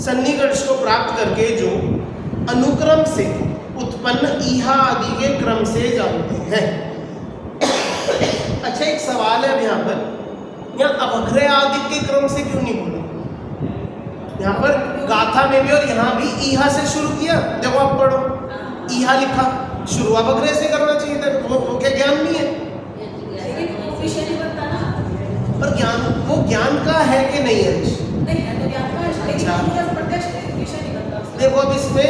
सन्निकर्ष को प्राप्त करके जो अनुक्रम से उत्पन्न ईहा आदि के क्रम से जानते हैं। अच्छा, एक सवाल है अब यहाँ पर, यहाँ अवग्रह आदि के क्रम से क्यों नहीं बोला? यहाँ पर गाथा में भी और यहाँ भी ईहा से शुरू किया। देखो आप पढ़ो, ईहा लिखा, शुरू अवग्रह से करना चाहिए था। वो क्या ज्ञान नहीं है? विषय नहीं बनता ना। पर ज्ञान, वो ज्ञान का है कि नहीं है? नहीं है तो ज्ञान का है, लेकिन पूरा प्रत्यक्ष विषय नहीं बनता। देखो अब इसमें,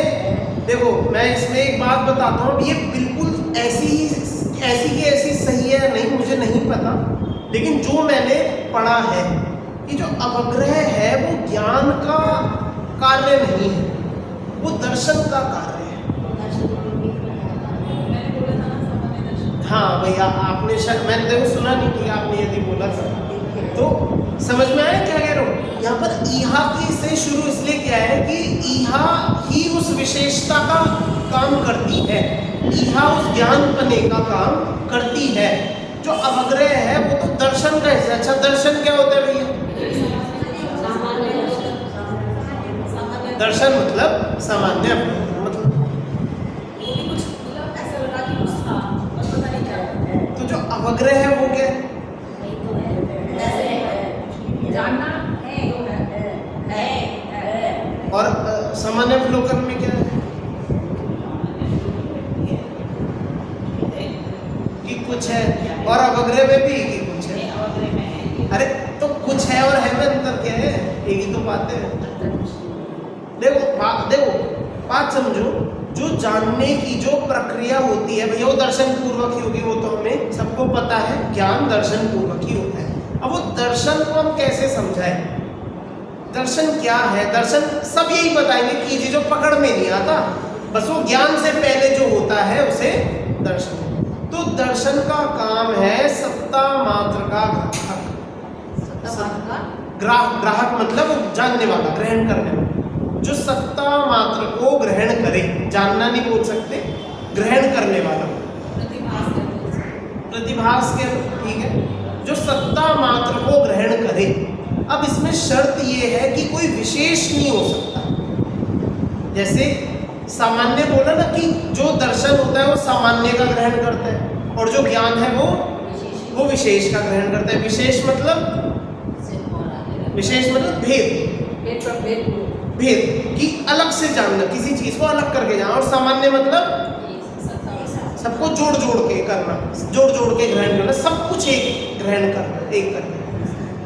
देखो मैं इसमें एक बात बताता हूँ, ये बिल्कुल ऐसी की ऐसी सही है या नहीं मुझे नहीं पता, लेकिन जो मैंने पढ़ा है कि जो अवग्रह है वो ज्ञान का कार्य नहीं है, वो दर्शन का कार्य है। मैंने बोला था ना सामान्य दर्शन। हाँ भैया, आपने शायद, मैंने देखो सुना नहीं कि आपने यदि बोला था, तो समझ में आया क्या कह रहा हूँ। यहाँ पर ईहा की से शुरू इसलिए किया है कि ईहा ही उस विशेषता का काम करती है, ईहा उस ज्ञानपने का काम करती है। जो अवग्रह है वो तो दर्शन का हिस्सा। अच्छा, दर्शन क्या होता है भैया? दर्शन मतलब सामान्य, मतलब कुछ मतलब ऐसा लगा कि कुछ था और पता नहीं क्या। तो जो अवग्रह है वो क्या है? जानना है और सामान्य अवलोकन में क्या है? कि कुछ है, और अवग्रह में भी कि कुछ है। अरे तो कुछ है और है में अंतर क्या है? एक ही तो बात है। देखो बात समझो, जो जानने की जो प्रक्रिया होती है भैया वो दर्शन पूर्वक ही होगी, वो तो हमें सबको पता है, ज्ञान दर्शन पूर्वक ही होता है। अब वो दर्शन को हम कैसे समझाएं? दर्शन क्या है? दर्शन सब यही बताएंगे कि जो पकड़ में नहीं आता, बस वो ज्ञान से पहले जो होता है उसे दर्शन। तो दर्शन का काम है सत्ता मात्र का ग्राहक मतलब जानने वाला, ग्रहण करने वाला, जो सत्ता मात्र को ग्रहण करे, जानना नहीं बोल सकते, ग्रहण करने वाला, प्रतिभास के, ठीक है, जो सत्ता मात्र को ग्रहण करे। अब इसमें शर्त ये है कि कोई विशेष नहीं हो सकता। जैसे सामान्य बोला ना कि जो दर्शन होता है वो सामान्य का ग्रहण करता है और जो ज्ञान है वो विशेष का ग्रहण करता है। विशेष मतलब भेद कि अलग से जानना, किसी चीज को अलग करके जानना। और सामान्य मतलब सबको जोड़ के करना, जोड़ के ग्रहण करना, सब कुछ एक ग्रहण करना, एक करना।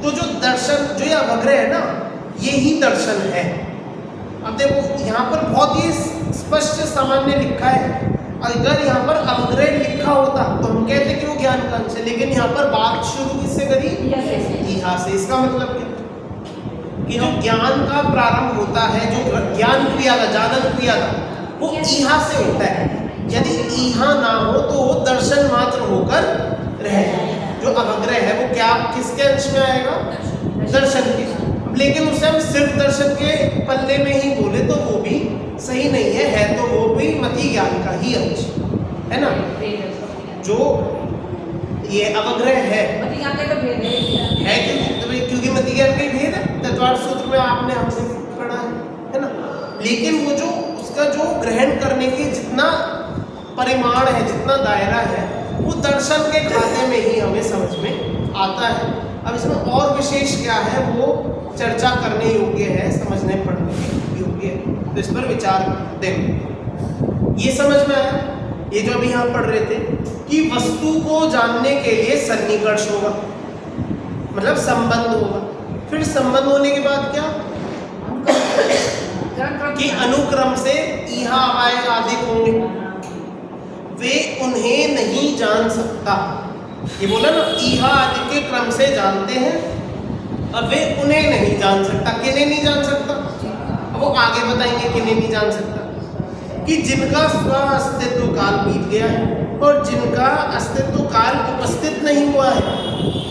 तो जो दर्शन, जो ये अवग्रह है ना, ये ही दर्शन है। अब देखो यहाँ पर बहुत ही स्पष्ट सामान्य लिखा है, अगर यहाँ पर अवग्रह लिखा होता तो हम कहते कि वो ज्ञान का अंश है, लेकिन यहाँ पर बात शुरू किससे करी? ईहा से। इसका मतलब क्या कि जो ज्ञान का प्रारंभ होता है, जो ज्ञान क्रिया का, जानन क्रिया का, वो ईहा से होता है। यदि ईहा ना हो तो वो दर्शन मात्र होकर रह जाए। जो अवग्रह है वो क्या, किसके अंश में आएगा? दर्शन के। लेकिन उसे हम सिर्फ दर्शन के पल्ले में ही बोले तो वो भी सही नहीं है तो वो भी मति ज्ञान का ही अंश है ना। जो ये अवग्रह है क्योंकि मति ज्ञान का ही भेद है, तत्वार्थ सूत्र में आपने हमसे पढ़ा है ना। लेकिन वो जो उसका जो ग्रहण करने की जितना परिमाण है, जितना दायरा है, वो दर्शन के खाते में ही हमें समझ में आता है। अब इसमें और विशेष क्या है वो चर्चा करने योग्य है, समझने पढ़ने योग्य है, तो इस पर विचार देखो। ये समझ में आया, ये जो अभी यहाँ पढ़ रहे थे कि वस्तु को जानने के लिए सन्निकर्ष होगा, मतलब संबंध होगा। फिर संबंध होने के बाद क्या कि अनुक्रम से इहा आय आदि होंगे, वे उन्हें नहीं जान सकता। ये बोला ना, इहा आदि के क्रम से जानते हैं, अब वे उन्हें नहीं जान सकता। किन्हें नहीं जान सकता? अब वो आगे बताएंगे किन्हें नहीं जान सकता, कि जिनका स्व अस्तित्व काल बीत गया है और जिनका अस्तित्व काल उपस्थित नहीं हुआ है,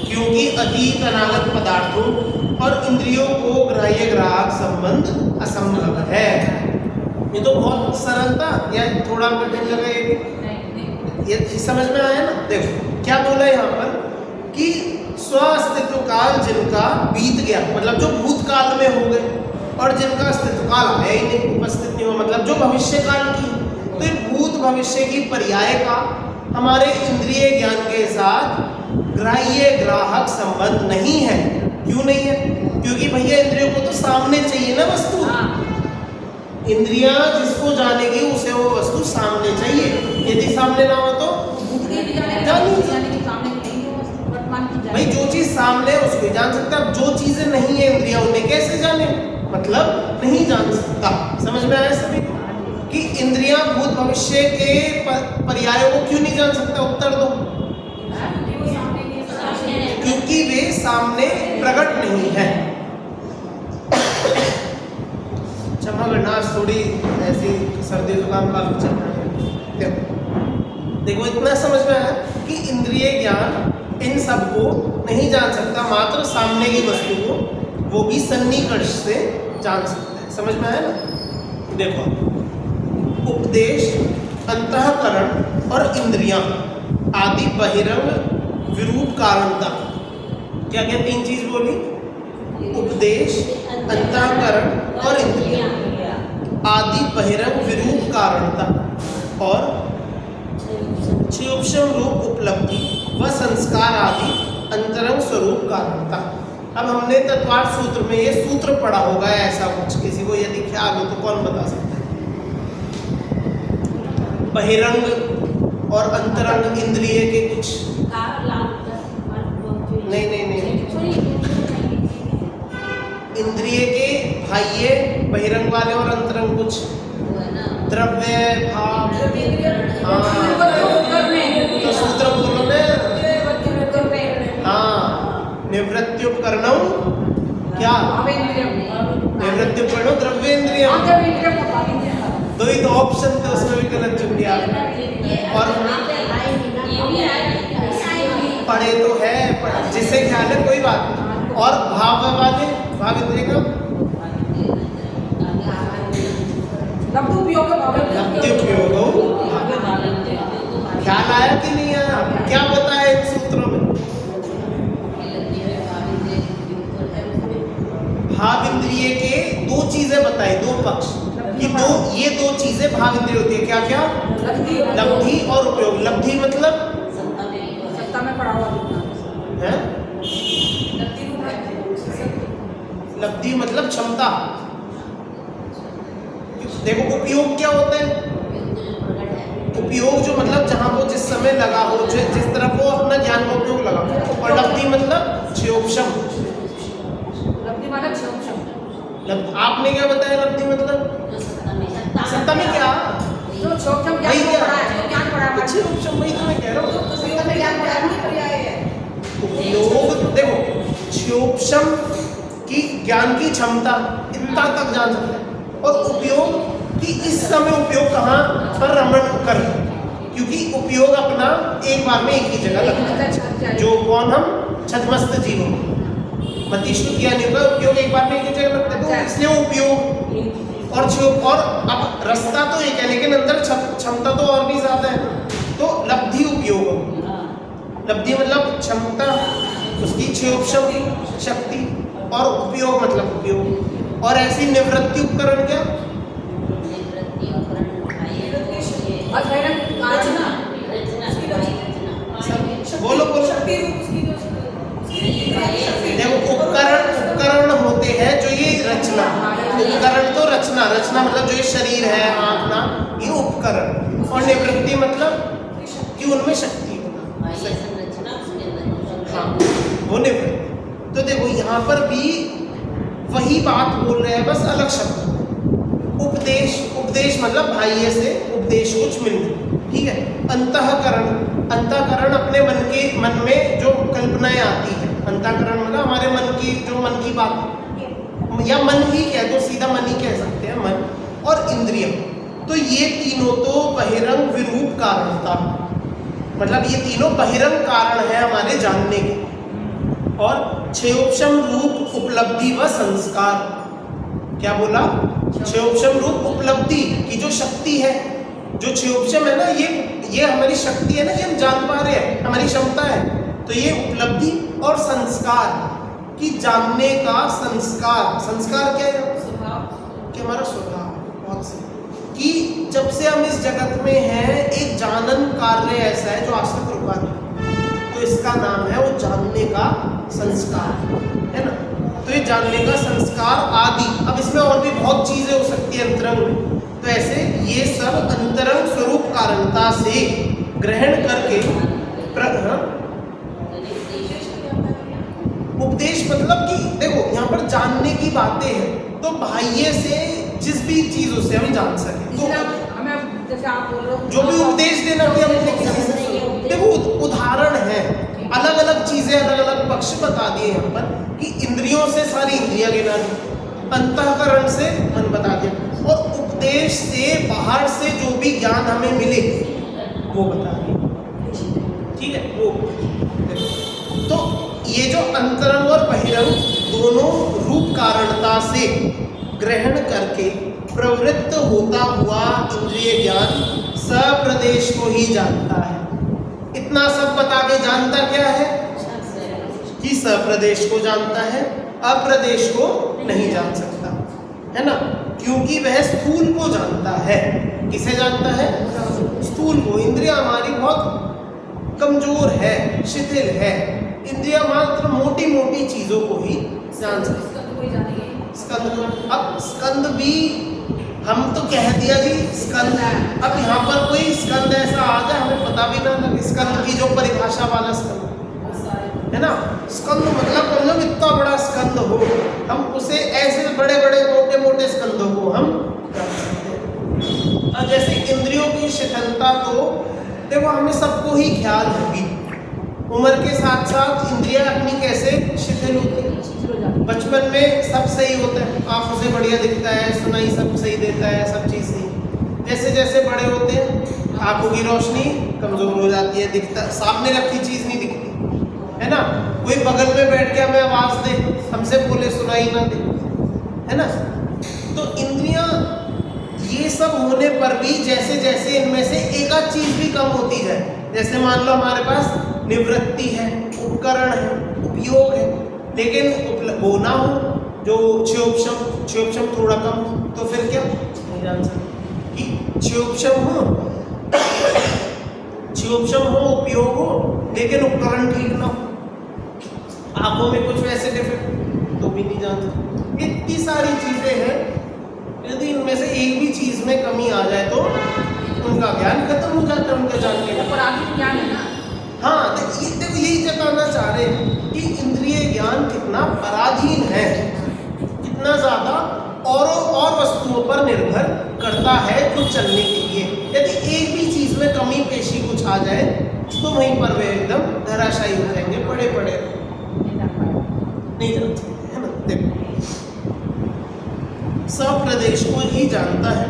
क्योंकि अतीत अनागत पदार्थों और इंद्रियों को ग्राह्य ग्राहक संबंध असंभव है। ये तो बहुत सरल था, या थोड़ा कठिन लगा ये समझ में आया ना? देखो क्या बोला यहाँ पर कि स्व अस्तित्व काल जिनका बीत गया, मतलब जो भूतकाल में हो गए, और जिनका अस्तित्व काल आया ही नहीं, उपस्थित नहीं हुआ, मतलब जो भविष्य काल की। तो ये भूत भविष्य की पर्याय का हमारे इंद्रिय ज्ञान के साथ ग्राह्य ग्राहक संबंध नहीं है। क्यों नहीं है? क्योंकि भैया इंद्रियों को तो सामने चाहिए ना वस्तु। इंद्रियां जिसको जानेगी उसे वो वस्तु सामने चाहिए, यदि सामने ना हो तो भाई जो चीज सामने है उसको जान सकता है। अब जो चीजें नहीं है इंद्रियां उन्हें कैसे जाने, मतलब नहीं जान सकता। समझ में आया सभी कि इंद्रियां भूत भविष्य के पर्यायों को क्यों नहीं जान सकता? उत्तर दो। क्योंकि वे सामने प्रकट नहीं है। क्षमा करना, आज थोड़ी ऐसी सर्दी जुकाम काफी चल रहा है। देखो इतना समझ में आया कि इंद्रिय ज्ञान इन सब को नहीं जान सकता, मात्र सामने की वस्तु को वो भी सन्निकर्ष से जान सकता है। समझ में आया ना? देखो उपदेश, अंतःकरण और इंद्रियां आदि बहिरंग विरूप कारणता, क्या क्या तीन चीज बोली? उपदेश, अंतःकरण और इंद्रियां आदि बहिरंग विरूप कारणता और क्षयोपशम रूप उपलब्धि व संस्कार आदि अंतरंग स्वरूप कारणता। अब हमने तत्वार्थ सूत्र में ये सूत्र पढ़ा होगा, ऐसा कुछ किसी को यदि ख्याल हो तो कौन बता सकता है? बहिरंग और अंतरंग इंद्रिय के कुछ नहीं इंद्रिय के बाह्य बहिरंग वाले और अंतरंग कुछ द्रव्य भाव। हाँ तो सूत्र बोलो ना। हाँ, निवृत्ति उपकरणों क्या? निवृत्ति उपकरणों द्रव्येंद्रिय। दो ही तो ऑप्शन थे, उसमें भी गलत चुन दिया। और पढ़े तो है, जिसे ख्याल है कोई बात नहीं। और भाव वाले भाव इंद्रिय का लब्धि उपयोग ख्याल आया कि नहीं आया? क्या बताया इन सूत्रों में? भाव इंद्रिय के दो चीजें बताई, दो पक्ष कि ये दो चीजें भाव इंद्रिय होती है। क्या क्या? लब्धि और उपयोग। लब्धि मतलब सत्ता में पड़ा हुआ है, लब्धि मतलब क्षमता। देखो उपयोग क्या होता है? उपयोग जो मतलब जहाँ वो जिस समय लगा हो, जिस तरफ वो अपना ज्ञान का उपयोग लगा। और लब्धि मतलब क्षयोपशम। आपने क्या बताया लब्धि मतलब? सत्ता में क्या? क्षयोपशम वही तो मैं कह रहा हूँ। उपयोग देखो, क्षयोपशम की ज्ञान की क्षमता इतना तक जान सकते हैं, और उपयोग कि इस समय उपयोग कहाँ पर रमण कर, क्योंकि उपयोग अपना एक बार में एक ही जगह लगता है। जो कौन हम छद्मस्त जीव मतिष्ठ किया नहीं होगा, उपयोग एक बार में एक ही जगह लगता है, तो इसलिए उपयोग और क्षयोग। और अब रास्ता तो एक है, लेकिन अंदर क्षमता तो और भी ज्यादा है। तो लब्धि उपयोग, लब्धि मतलब क्षमता, उसकी क्षयोपशम शक्ति, और उपयोग मतलब उपयोग। और ऐसी निवृत्ति उपकरण क्या? शरीर है, आँख नाक, ये उपकरण। और निवृत्ति मतलब कि उनमें शक्ति होना। हाँ, वो निवृत्ति। तो देखो यहाँ पर भी वही बात बोल रहे हैं, बस अलग शब्द। उपदेश, उपदेश मतलब बाह्य से उपदेश कुछ मिलना, ठीक है। अंतःकरण, अंतःकरण अपने मन में जो कल्पनाएं आती है, अंतःकरण मतलब हमारे मन की जो मन की बात, या मन ही कह दो, सीधा मन ही कह सकते हैं, मन। और इंद्रिय, तो ये तीनों तो बहिरंग विरूप कारणता, मतलब ये तीनों बहिरंग कारण है हमारे जानने के। और क्षयोपशम रूप उपलब्धि व संस्कार, क्या बोला? क्षयोपशम रूप उपलब्धि की जो शक्ति है, जो क्षयोपशम है ना, ये हमारी शक्ति है ना, ये हम जान पा रहे हैं, हमारी क्षमता है। तो ये उपलब्धि और संस्कार कि जानने का संस्कार, संस्कार क्या है? कि हमारा स्वभाव, बहुत से कि जब से हम इस जगत में हैं, एक जानन कार्य ऐसा है जो आज तक रुका नहीं, तो इसका नाम है वो जानने का संस्कार, है ना। तो ये जानने का संस्कार आदि, अब इसमें और भी बहुत चीजें हो सकती है अंतरंग में। तो ऐसे ये सब अंतरंग स्वरूप कारणता से ग्रहण करके उपदेश मतलब कि देखो यहाँ पर जानने की बातें हैं, तो बाह्य से जिस भी चीजों से हम जान सके, तो हमें जैसे आप बोल रहे हो जो भी उपदेश देना भी हमने किसी से, देखो उदाहरण है, अलग अलग चीजें, अलग अलग पक्ष बता दिए यहाँ पर कि इंद्रियों से सारी इंद्रियां गिना दी, अंतःकरण से मन बता दिया, और उपदेश से बाहर से जो भी ज्ञान हमें मिले वो बता दिया, ठीक है। वो तो ये जो अंतरंग और बहिरंग दोनों रूप कारणता से ग्रहण करके प्रवृत्त होता हुआ इंद्रिय ज्ञान सप्रदेश को ही जानता है। इतना सब बता के जानता क्या है? कि सप्रदेश को जानता है, अप्रदेश को नहीं जान सकता, है ना। क्योंकि वह स्थूल को जानता है। किसे जानता है? स्थूल को। इंद्रिया हमारी बहुत कमजोर है, शिथिल है, इंद्रिया मात्र मोटी मोटी चीजों को ही जान सकती। स्कंद, अब स्कंद भी हम तो कह दिया जी स्कंद, अब यहाँ पर कोई स्कंद ऐसा आ जाए हमें पता भी ना लगे, स्कंद की जो परिभाषा वाला स्कंद है ना, स्कंद मतलब कम से कम इतना बड़ा स्कंद हो, हम उसे ऐसे बड़े बड़े मोटे मोटे स्कंदों को हम कर सकते हैं। और जैसे इंद्रियों की शिथिलता तो देखो हमें सबको ही ख्याल होगी, उम्र के साथ साथ इंद्रियां अपनी कैसे शिथिल होती है। बचपन में सब सही होता है, आंखों से बढ़िया दिखता है, सुनाई सब सही देता है, सब चीज़ सही। जैसे जैसे बड़े होते हैं आंखों की रोशनी कमजोर हो जाती है, दिखता सामने रखी चीज़ नहीं दिखती, है ना। कोई बगल में बैठ के हमें आवाज़ दे, हमसे बोले सुनाई ना दे, है ना। तो इंद्रियां ये सब होने पर भी जैसे जैसे इनमें से एक आध चीज़ भी कम होती जाए, जैसे मान लो हमारे पास निवृत्ति है, उपकरण है, उपयोग है, लेकिन वो ना हो जो क्षयोपशम थोड़ा कम हो, तो फिर क्या नहीं जान सकते कि क्षयोपशम हो, उपयोग हो, लेकिन उपकरण ठीक ना हो, आंखों में कुछ वैसे डिफेक्ट, तो भी नहीं जान सकते। इतनी सारी चीजें हैं, यदि इनमें से एक भी चीज में कमी आ जाए तो उनका ज्ञान खत्म हो जाता है, उनका जानने का पराधीन ज्ञान है ना। हाँ, देखो यही जताना चाह रहे हैं कि इंद्रिय ज्ञान कितना पराधीन है, कितना ज़्यादा और वस्तुओं पर निर्भर करता है कुछ चलने के लिए। यदि एक भी चीज़ में कमी पेशी कुछ आ जाए तो वहीं पर वे एकदम धराशायी हो जाएंगे, पड़े पड़े नहीं जान सकते, है ना। देखो सप्रदेश को ही जानता है,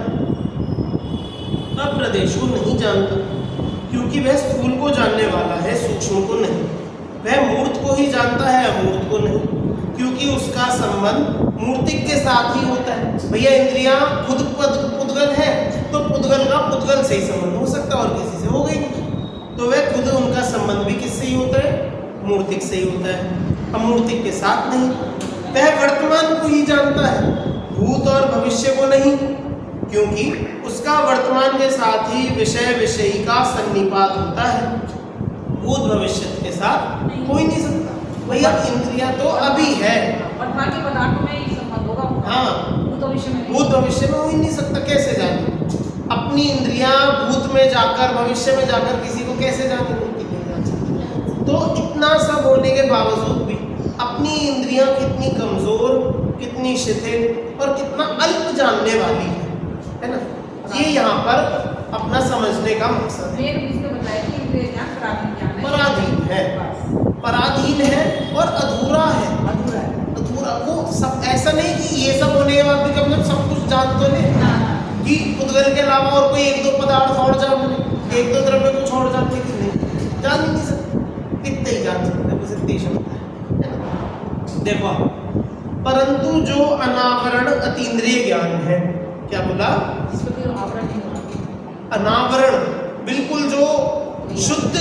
अप्रदेश को नहीं जानता, क्योंकि वह स्थूल को जानने वाला है, सूक्ष्म को नहीं। वह मूर्त को ही जानता है, अमूर्त को नहीं, क्योंकि उसका संबंध मूर्तिक के साथ ही होता है। भैया इंद्रियां खुद पुद्गल है, तो पुद्गल का पुद्गल से ही संबंध हो सकता है और किसी से हो गई, तो वह खुद उनका संबंध भी किससे ही होता है? मूर्तिक से ही होता है, अमूर्तिक के साथ नहीं। वह वर्तमान को ही जानता है, भूत और भविष्य को नहीं, क्योंकि उसका वर्तमान के साथ ही विषय विषयी का सन्निपात होता है, भूत भविष्य के साथ कोई नहीं सकता। भैया इंद्रिया तो अभी है, वर्तमान के पदार्थों में ही संबंध होगा। हाँ, भूत भविष्य में भूत भविष्य में हो ही नहीं सकता, कैसे जाने? अपनी इंद्रियां भूत में जाकर भविष्य में जाकर किसी को कैसे जाने देती है? तो इतना सब होने के बावजूद भी अपनी इंद्रियां कितनी कमजोर, कितनी शिथिल और कितना अल्प जानने वाली है ना? ये यहाँ पर अपना समझने का मकसद है। पराधीन है, पराधीन है और अधूरा है। अधूरा वो सब, ऐसा नहीं कि ये सब होने के बाद भी कम सब कुछ जान तो ले कि उद्गल के अलावा और कोई एक दो पदार्थ और जान ले, एक दो द्रव्य कुछ और जानने की नहीं, जान ही नहीं सकते, इतने ही जान सकते, बस इतनी क्षमता है। देखो, परंतु जो अनावरण अतीन्द्रिय ज्ञान है, क्या बोला? अनावरण, बिल्कुल जो शुद्ध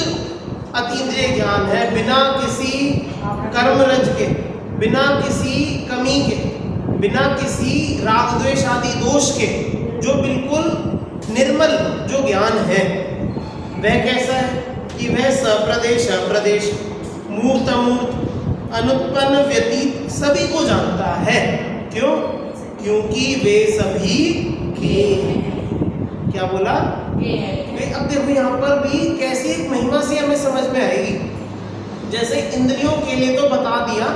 अतीन्द्रिय ज्ञान है, बिना किसी कर्मरज के, बिना किसी कमी के, बिना किसी राग द्वेष आदि दोष के, जो बिल्कुल निर्मल जो ज्ञान है, वह कैसा है कि वह सप्रदेश अप्रदेश, मूर्त अमूर्त, अनुत्पन्न व्यतीत सभी को जानता है। क्यों? क्योंकि वे सभी के हैं। क्या बोला? अब देखो यहाँ पर भी कैसी एक महिमा सी हमें समझ में आएगी। जैसे इंद्रियों के लिए तो बता दिया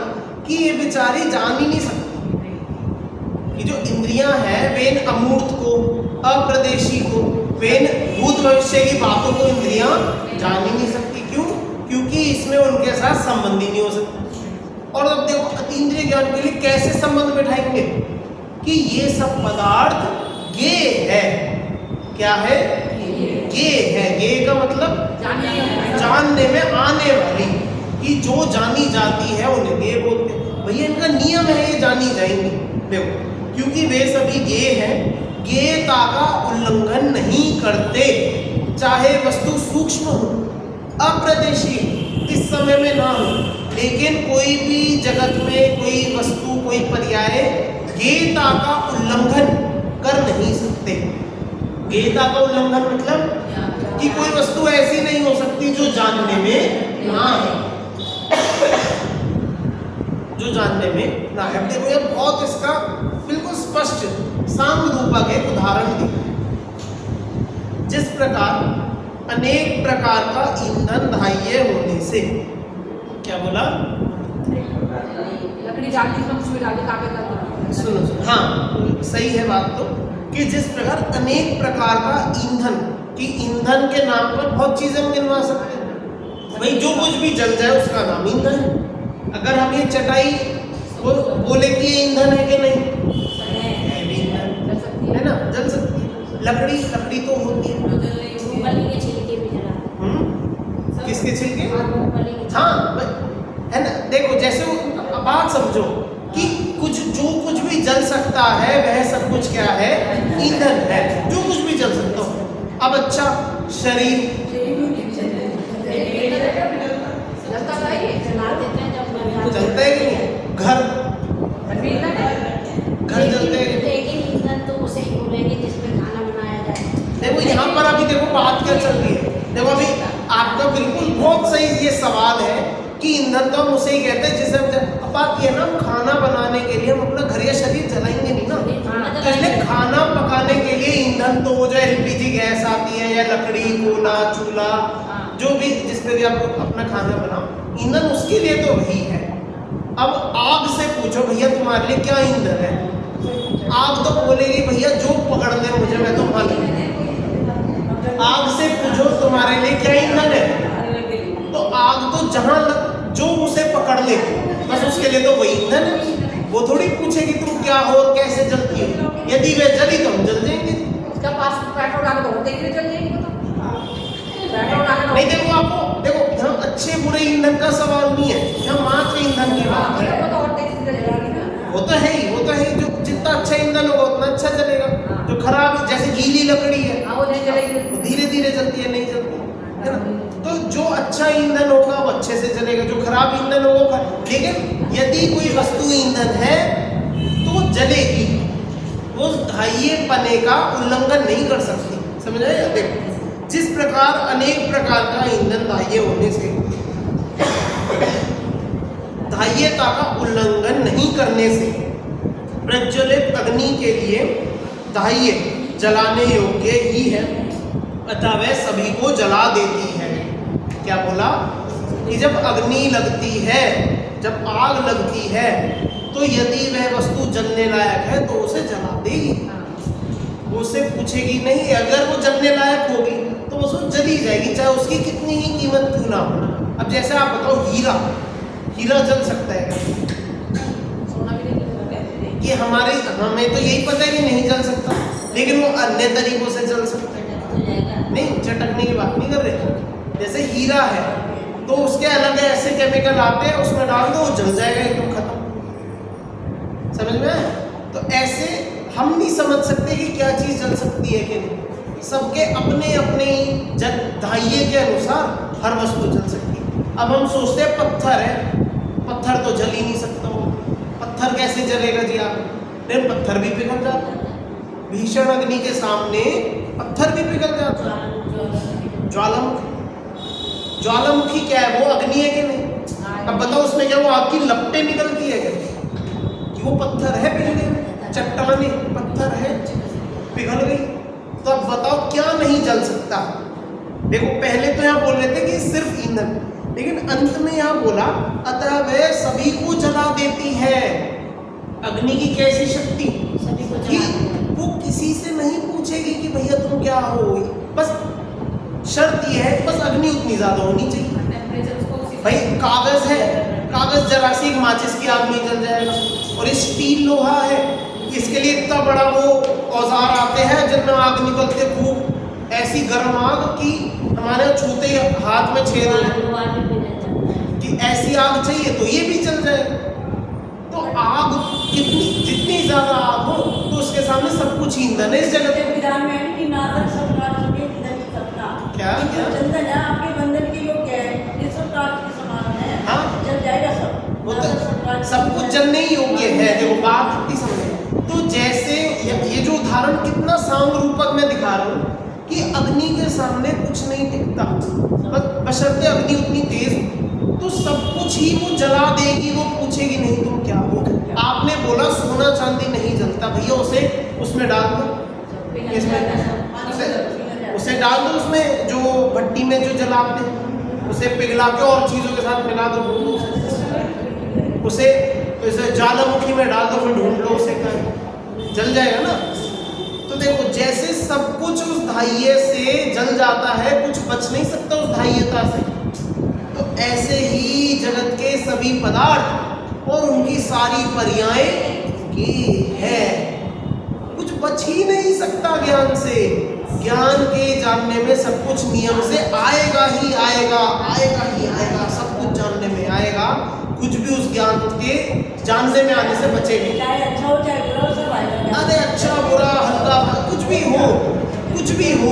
कि ये बेचारी जान ही नहीं सकती, कि जो इंद्रियां हैं वे इन अमूर्त को, अप्रदेशी को, वे इन भूत भविष्य की बातों को इंद्रियां जान ही नहीं सकती। क्यों? क्योंकि इसमें उनके साथ संबंध ही नहीं हो सकता। और अब देखो अतीन्द्रिय ज्ञान के लिए कैसे संबंध बैठाएंगे कि ये सब पदार्थ ये है। क्या है? ये है। ये का मतलब जानने में आने वाली, कि जो जानी जाती है उन्हें ये बोलते हैं। भैया इनका नियम है, ये जानी जाएंगी। देखो, क्योंकि वे सभी ये हैं, ज्ञेयता का उल्लंघन नहीं करते, चाहे वस्तु सूक्ष्म हो, अप्रदेशी इस समय में ना हो, लेकिन कोई भी जगत में कोई वस्तु, कोई पर्याय ज्ञेयता का उल्लंघन कर नहीं सकते। ज्ञेयता का उल्लंघन मतलब कि कोई वस्तु ऐसी नहीं हो सकती जो जानने में ना है, जो जानने में ना है। देखो ये बहुत इसका बिल्कुल स्पष्ट सांग रूपक एक उदाहरण दिया। जिस प्रकार अनेक प्रकार का ईंधन धाह्य होने से, क्या बोला? लकड़ी डालती है, उसमें डाल के काटे करते। सुनो, हाँ सही है बात तो, कि जिस प्रकार अनेक प्रकार का ईंधन, कि ईंधन के नाम पर बहुत चीजें हम गिनवा सकते हैं। भाई जो कुछ भी जल जाए उसका नाम ईंधन है। अगर हम ये चटाई बोले कि ये ईंधन है कि नहीं, है भी ईंधन, है ना, जल सकती है। लकड़ी, लकड़ी तो होती है। मूंगफली के छिलके भी जला, किसके छिलके? मूंगफली के, हाँ है ना। देखो जैसे बात समझो कि कुछ जो कुछ भी जल सकता है वह सब कुछ क्या है? ईंधन है। जो कुछ भी जल सकता हो। अब अच्छा, शरीर जलता है कि नहीं? घर जलते हैं। लेकिन ईंधन तो उसे ही बोलेंगे जिसमें खाना बनाया जाए। देखो यहाँ पर अभी देखो बात क्या चल रही है। देखो अभी आपका बिल्कुल बहुत सही ये सवाल है कि ईंधन तो हम उसे ही कहते हैं जिसे हम, अब बात ये है ना, खाना बनाने के लिए हम अपना घर या शरीर जलाएंगे नहीं ना, तो इसलिए खाना पकाने के लिए ईंधन तो वो जो एलपीजी गैस आती है या लकड़ी, कोला, चूल्हा, जो भी जिस पे भी आप अपना खाना बनाओ, ईंधन उसके लिए तो वही है। अब आग से पूछो भैया तुम्हारे लिए क्या ईंधन है, आग तो बोलेगी भैया जो पकड़ ले मुझे मैं तो मान लूंगी। आग से पूछो तुम्हारे लिए क्या ईंधन है, तो आग तो जहां जो उसे पकड़ ले बस उसके लिए तो वही ईंधन है। वो थोड़ी पूछेगी तुम क्या हो और कैसे जलती हो। यदि वे जली तो हम जल जाएंगे। उसका पास पेट्रोल डाल दो, देखिए चल जाएगी वो तो। पेट्रोल डाल नहीं देखो आपको, देखो यहाँ अच्छे बुरे ईंधन का सवाल नहीं है, यहाँ मात्र ईंधन की बात है। वो तो और तेज से जलेगी ना। वो तो है ही, वो तो है ही। जो जितना अच्छा ईंधन होगा उतना अच्छा चलेगा। जो खराब, जैसे गीली लकड़ी है वो नहीं जलेगी, धीरे धीरे जलती है, नहीं जलती है ना। तो जो अच्छा ईंधन होगा वो अच्छे से चलेगा, जो खराब ईंधन होगा। लेकिन यदि कोई वस्तु ईंधन है तो जलेगी, वो धाह्यपने का उल्लंघन नहीं कर सकती। समझ आए? देखो जिस प्रकार अनेक प्रकार का ईंधन धाह्य होने से धाह्यता का उल्लंघन नहीं करने से प्रज्वलित अग्नि के लिए धाह्य जलाने योग्य ही है, अतः वह सभी को जला देती है। क्या बोला कि जब अग्नि लगती है, जब आग लगती है, तो यदि वह वस्तु जलने लायक है तो उसे जला देगी, वो उससे पूछेगी नहीं। अगर वो जलने लायक होगी तो वो जली जाएगी, चाहे उसकी कितनी ही कीमत क्यों ना हो। अब जैसे आप बताओ हीरा, हीरा जल सकता है सोना भी नहीं कहते कि हमें तो यही पता है कि नहीं जल सकता, लेकिन वो अन्य तरीकों से जल सकता है। नहीं, झटकने की बात नहीं कर रहे। जैसे हीरा है तो उसके अलग ऐसे केमिकल आते हैं, उसमें डाल दो वो जल जाएगा एकदम खत्म। समझ में आया? तो ऐसे हम नहीं समझ सकते कि क्या चीज़ जल सकती है कि नहीं। सबके अपने अपने धाह्य के अनुसार हर वस्तु जल सकती है। अब हम सोचते हैं पत्थर है, पत्थर तो जल ही नहीं सकता हो, पत्थर कैसे जलेगा जी आप? लेकिन पत्थर भी पिघल जाता है, भीषण अग्नि के सामने पत्थर भी पिघल जाता है। ज्वालामुखी, ज्वालामुखी क्या है? वो अग्नि है कि नहीं? अब बताओ उसमें क्या वो आग की लपटें निकलती है क्या? कि वो पत्थर है पिघल गई, चट्टाने पत्थर है पिघल गई। तो अब बताओ क्या नहीं जल सकता? देखो पहले तो यहाँ बोल रहे थे कि सिर्फ ईंधन, लेकिन अंत में यहाँ बोला अतः वह सभी को जला देती है। अग्नि की कैसी शक्ति कि वो किसी से नहीं पूछेगी कि भैया तुम क्या हो, बस शर्त ये है बस अग्नि उतनी ज्यादा होनी चाहिए। टेम्परेचर उसको उसी भाई कागज है, कागज जरा सी एक माचिस की आग में जल जाएगा। और ये स्टील लोहा है, इसके लिए इतना बड़ा वो औजार आते हैं जिनमें आग निकलते खूब, ऐसी गर्म आग कि हमारे छूते ही हाथ में छेद हो जाए कि ऐसी आग चाहिए तो ये भी जल जाए। तो आग कितनी जितनी ज्यादा आग हो तो उसके सामने सब कुछ ईंधन है इस जगत में। विधान में है कि नादर सब कार्य के इधर ही करना। क्या? जो चंदन है आपके बंधन के योग्य है, ये सब कार्य के समान है। हाँ। जल जाएगा सब। वो नादर तो सब सब कुछ जलने ही योग्य है। देखो बात कितनी समझे। तो जैसे ये जो उदाहरण कितना सांग रूपक मैं दिखा रहा हूँ कि अग्नि के सामने कुछ नहीं टिकता, बशर्ते अग्नि उतनी तेज हो तो सब कुछ ही वो जला देगी, वो पूछेगी नहीं तुम क्या हो। आपने बोला सोना चांदी नहीं जलता, भैया उसे उसमें डाल दो, उसे डाल दो उसमें जो भट्टी में जो जलाते हैं, उसे पिघला के और चीज़ों के साथ मिला दो, उसे ज्वालामुखी में डाल दो, फिर ढूंढ लो उसे, कहीं जल जाएगा ना। तो देखो जैसे सब कुछ उस धाह्य से जल जाता है, कुछ बच नहीं सकता उस धाह्यता से, तो ऐसे ही जगत के सभी पदार्थ और उनकी सारी पर्यायें की है, कुछ बच ही नहीं सकता ज्ञान से। ज्ञान के जानने में सब कुछ नियम से आएगा ही आएगा, आएगा ही आएगा, सब कुछ जानने में आएगा, कुछ भी उस ज्ञान के जानने में आने से बचेगा। चाहे अच्छा हो चाहे बुरा हो सब आएगा। अरे अच्छा बुरा हल्का कुछ भी हो, कुछ भी हो।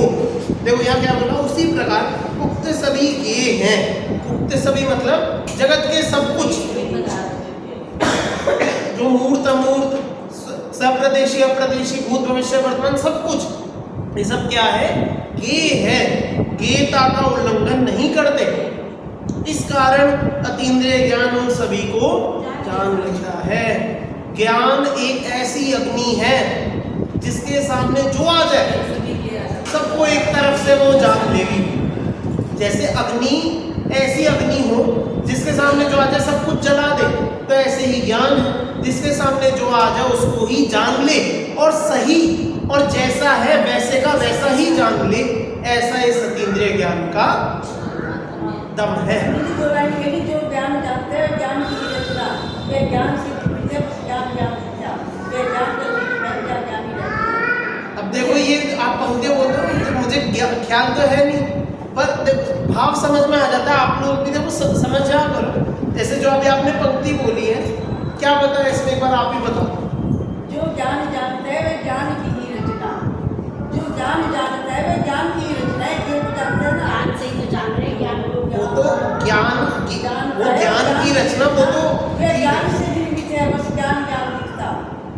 देखो यहाँ क्या बोला, उसी प्रकार उक्त सभी ये हैं, उक्त सभी मतलब जगत के सब कुछ जो मूर्त अमूर्त सप्रदेशी अप्रदेशी भूत भविष्य वर्तमान सब कुछ, ये सब क्या है? ये है, गेयता का उल्लंघन नहीं करते, इस कारण अतीन्द्रिय ज्ञान उन सभी को जान लेता है। ज्ञान एक ऐसी अग्नि है जिसके सामने जो आ जाए सबको एक तरफ से वो जान लेगी। जैसे अग्नि ऐसी अग्नि हो जिसके सामने जो आ जाए सब कुछ जला दे, तो ऐसे ही ज्ञान है जिसके सामने जो आ जाए उसको ही जान ले और सही और जैसा है वैसे का वैसा ही जान ले। ऐसा इस अतीन्द्रिय ज्ञान का दम है। जो ज्ञान जानते हैं ज्ञान की रचना, वे ज्ञान से ज्ञान अब देखो ये आप पंक्ति बोलते हो, मुझे ख्याल तो है नहीं, पर भाव समझ में आ जाता है। आप लोग भी देखो समझ जा करो। जैसे जो अभी आपने पंक्ति बोली है, क्या पता है इसमें, एक बार आप ही बताओ। जो ज्ञान जानते हैं वे ज्ञान की ही रचना, जो ज्ञान जानता है वे ज्ञान की ही रचना है। जो जानते हैं ना, ज्ञान से ही तो जान रहे हैं, ज्ञान वो तो ज्ञान की, वो ज्ञान की रचना, वो तो वे ज्ञान से निर्मित है, बस ज्ञान ज्ञान दिखता,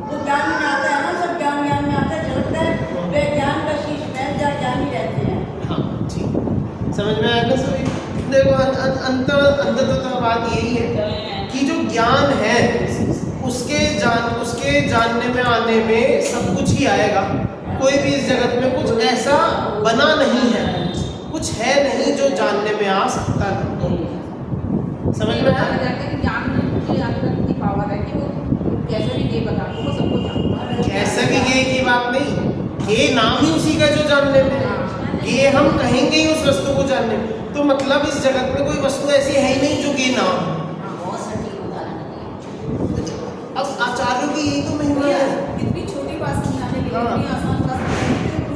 वो ज्ञान में आता है ना, सब ज्ञान ज्ञान में आता है, चलता है, वे ज्ञान का शीश में ज्ञान ही रहते हैं। हाँ ठीक, समझ में आया ना सभी। देखो अंततः बात यही है कि जो ज्ञान है उसके जानने में आने में सब कुछ ही आएगा। कोई भी इस जगत में कुछ ऐसा बना नहीं है, कुछ है नहीं जो जानने में आ सकता नहीं। समझ में आया? ज्ञान की अंदर की पावर है कि वो कैसे भी ये बता दो, वो सबको जानता है। कैसे भी ये की बात नहीं, ये नाम ही उसी का जो जानने में है, ये हम कहेंगे ही उस वस्तु को जानने में। तो मतलब इस जगत में कोई वस्तु ऐसी है ही नहीं जो ये नाम है।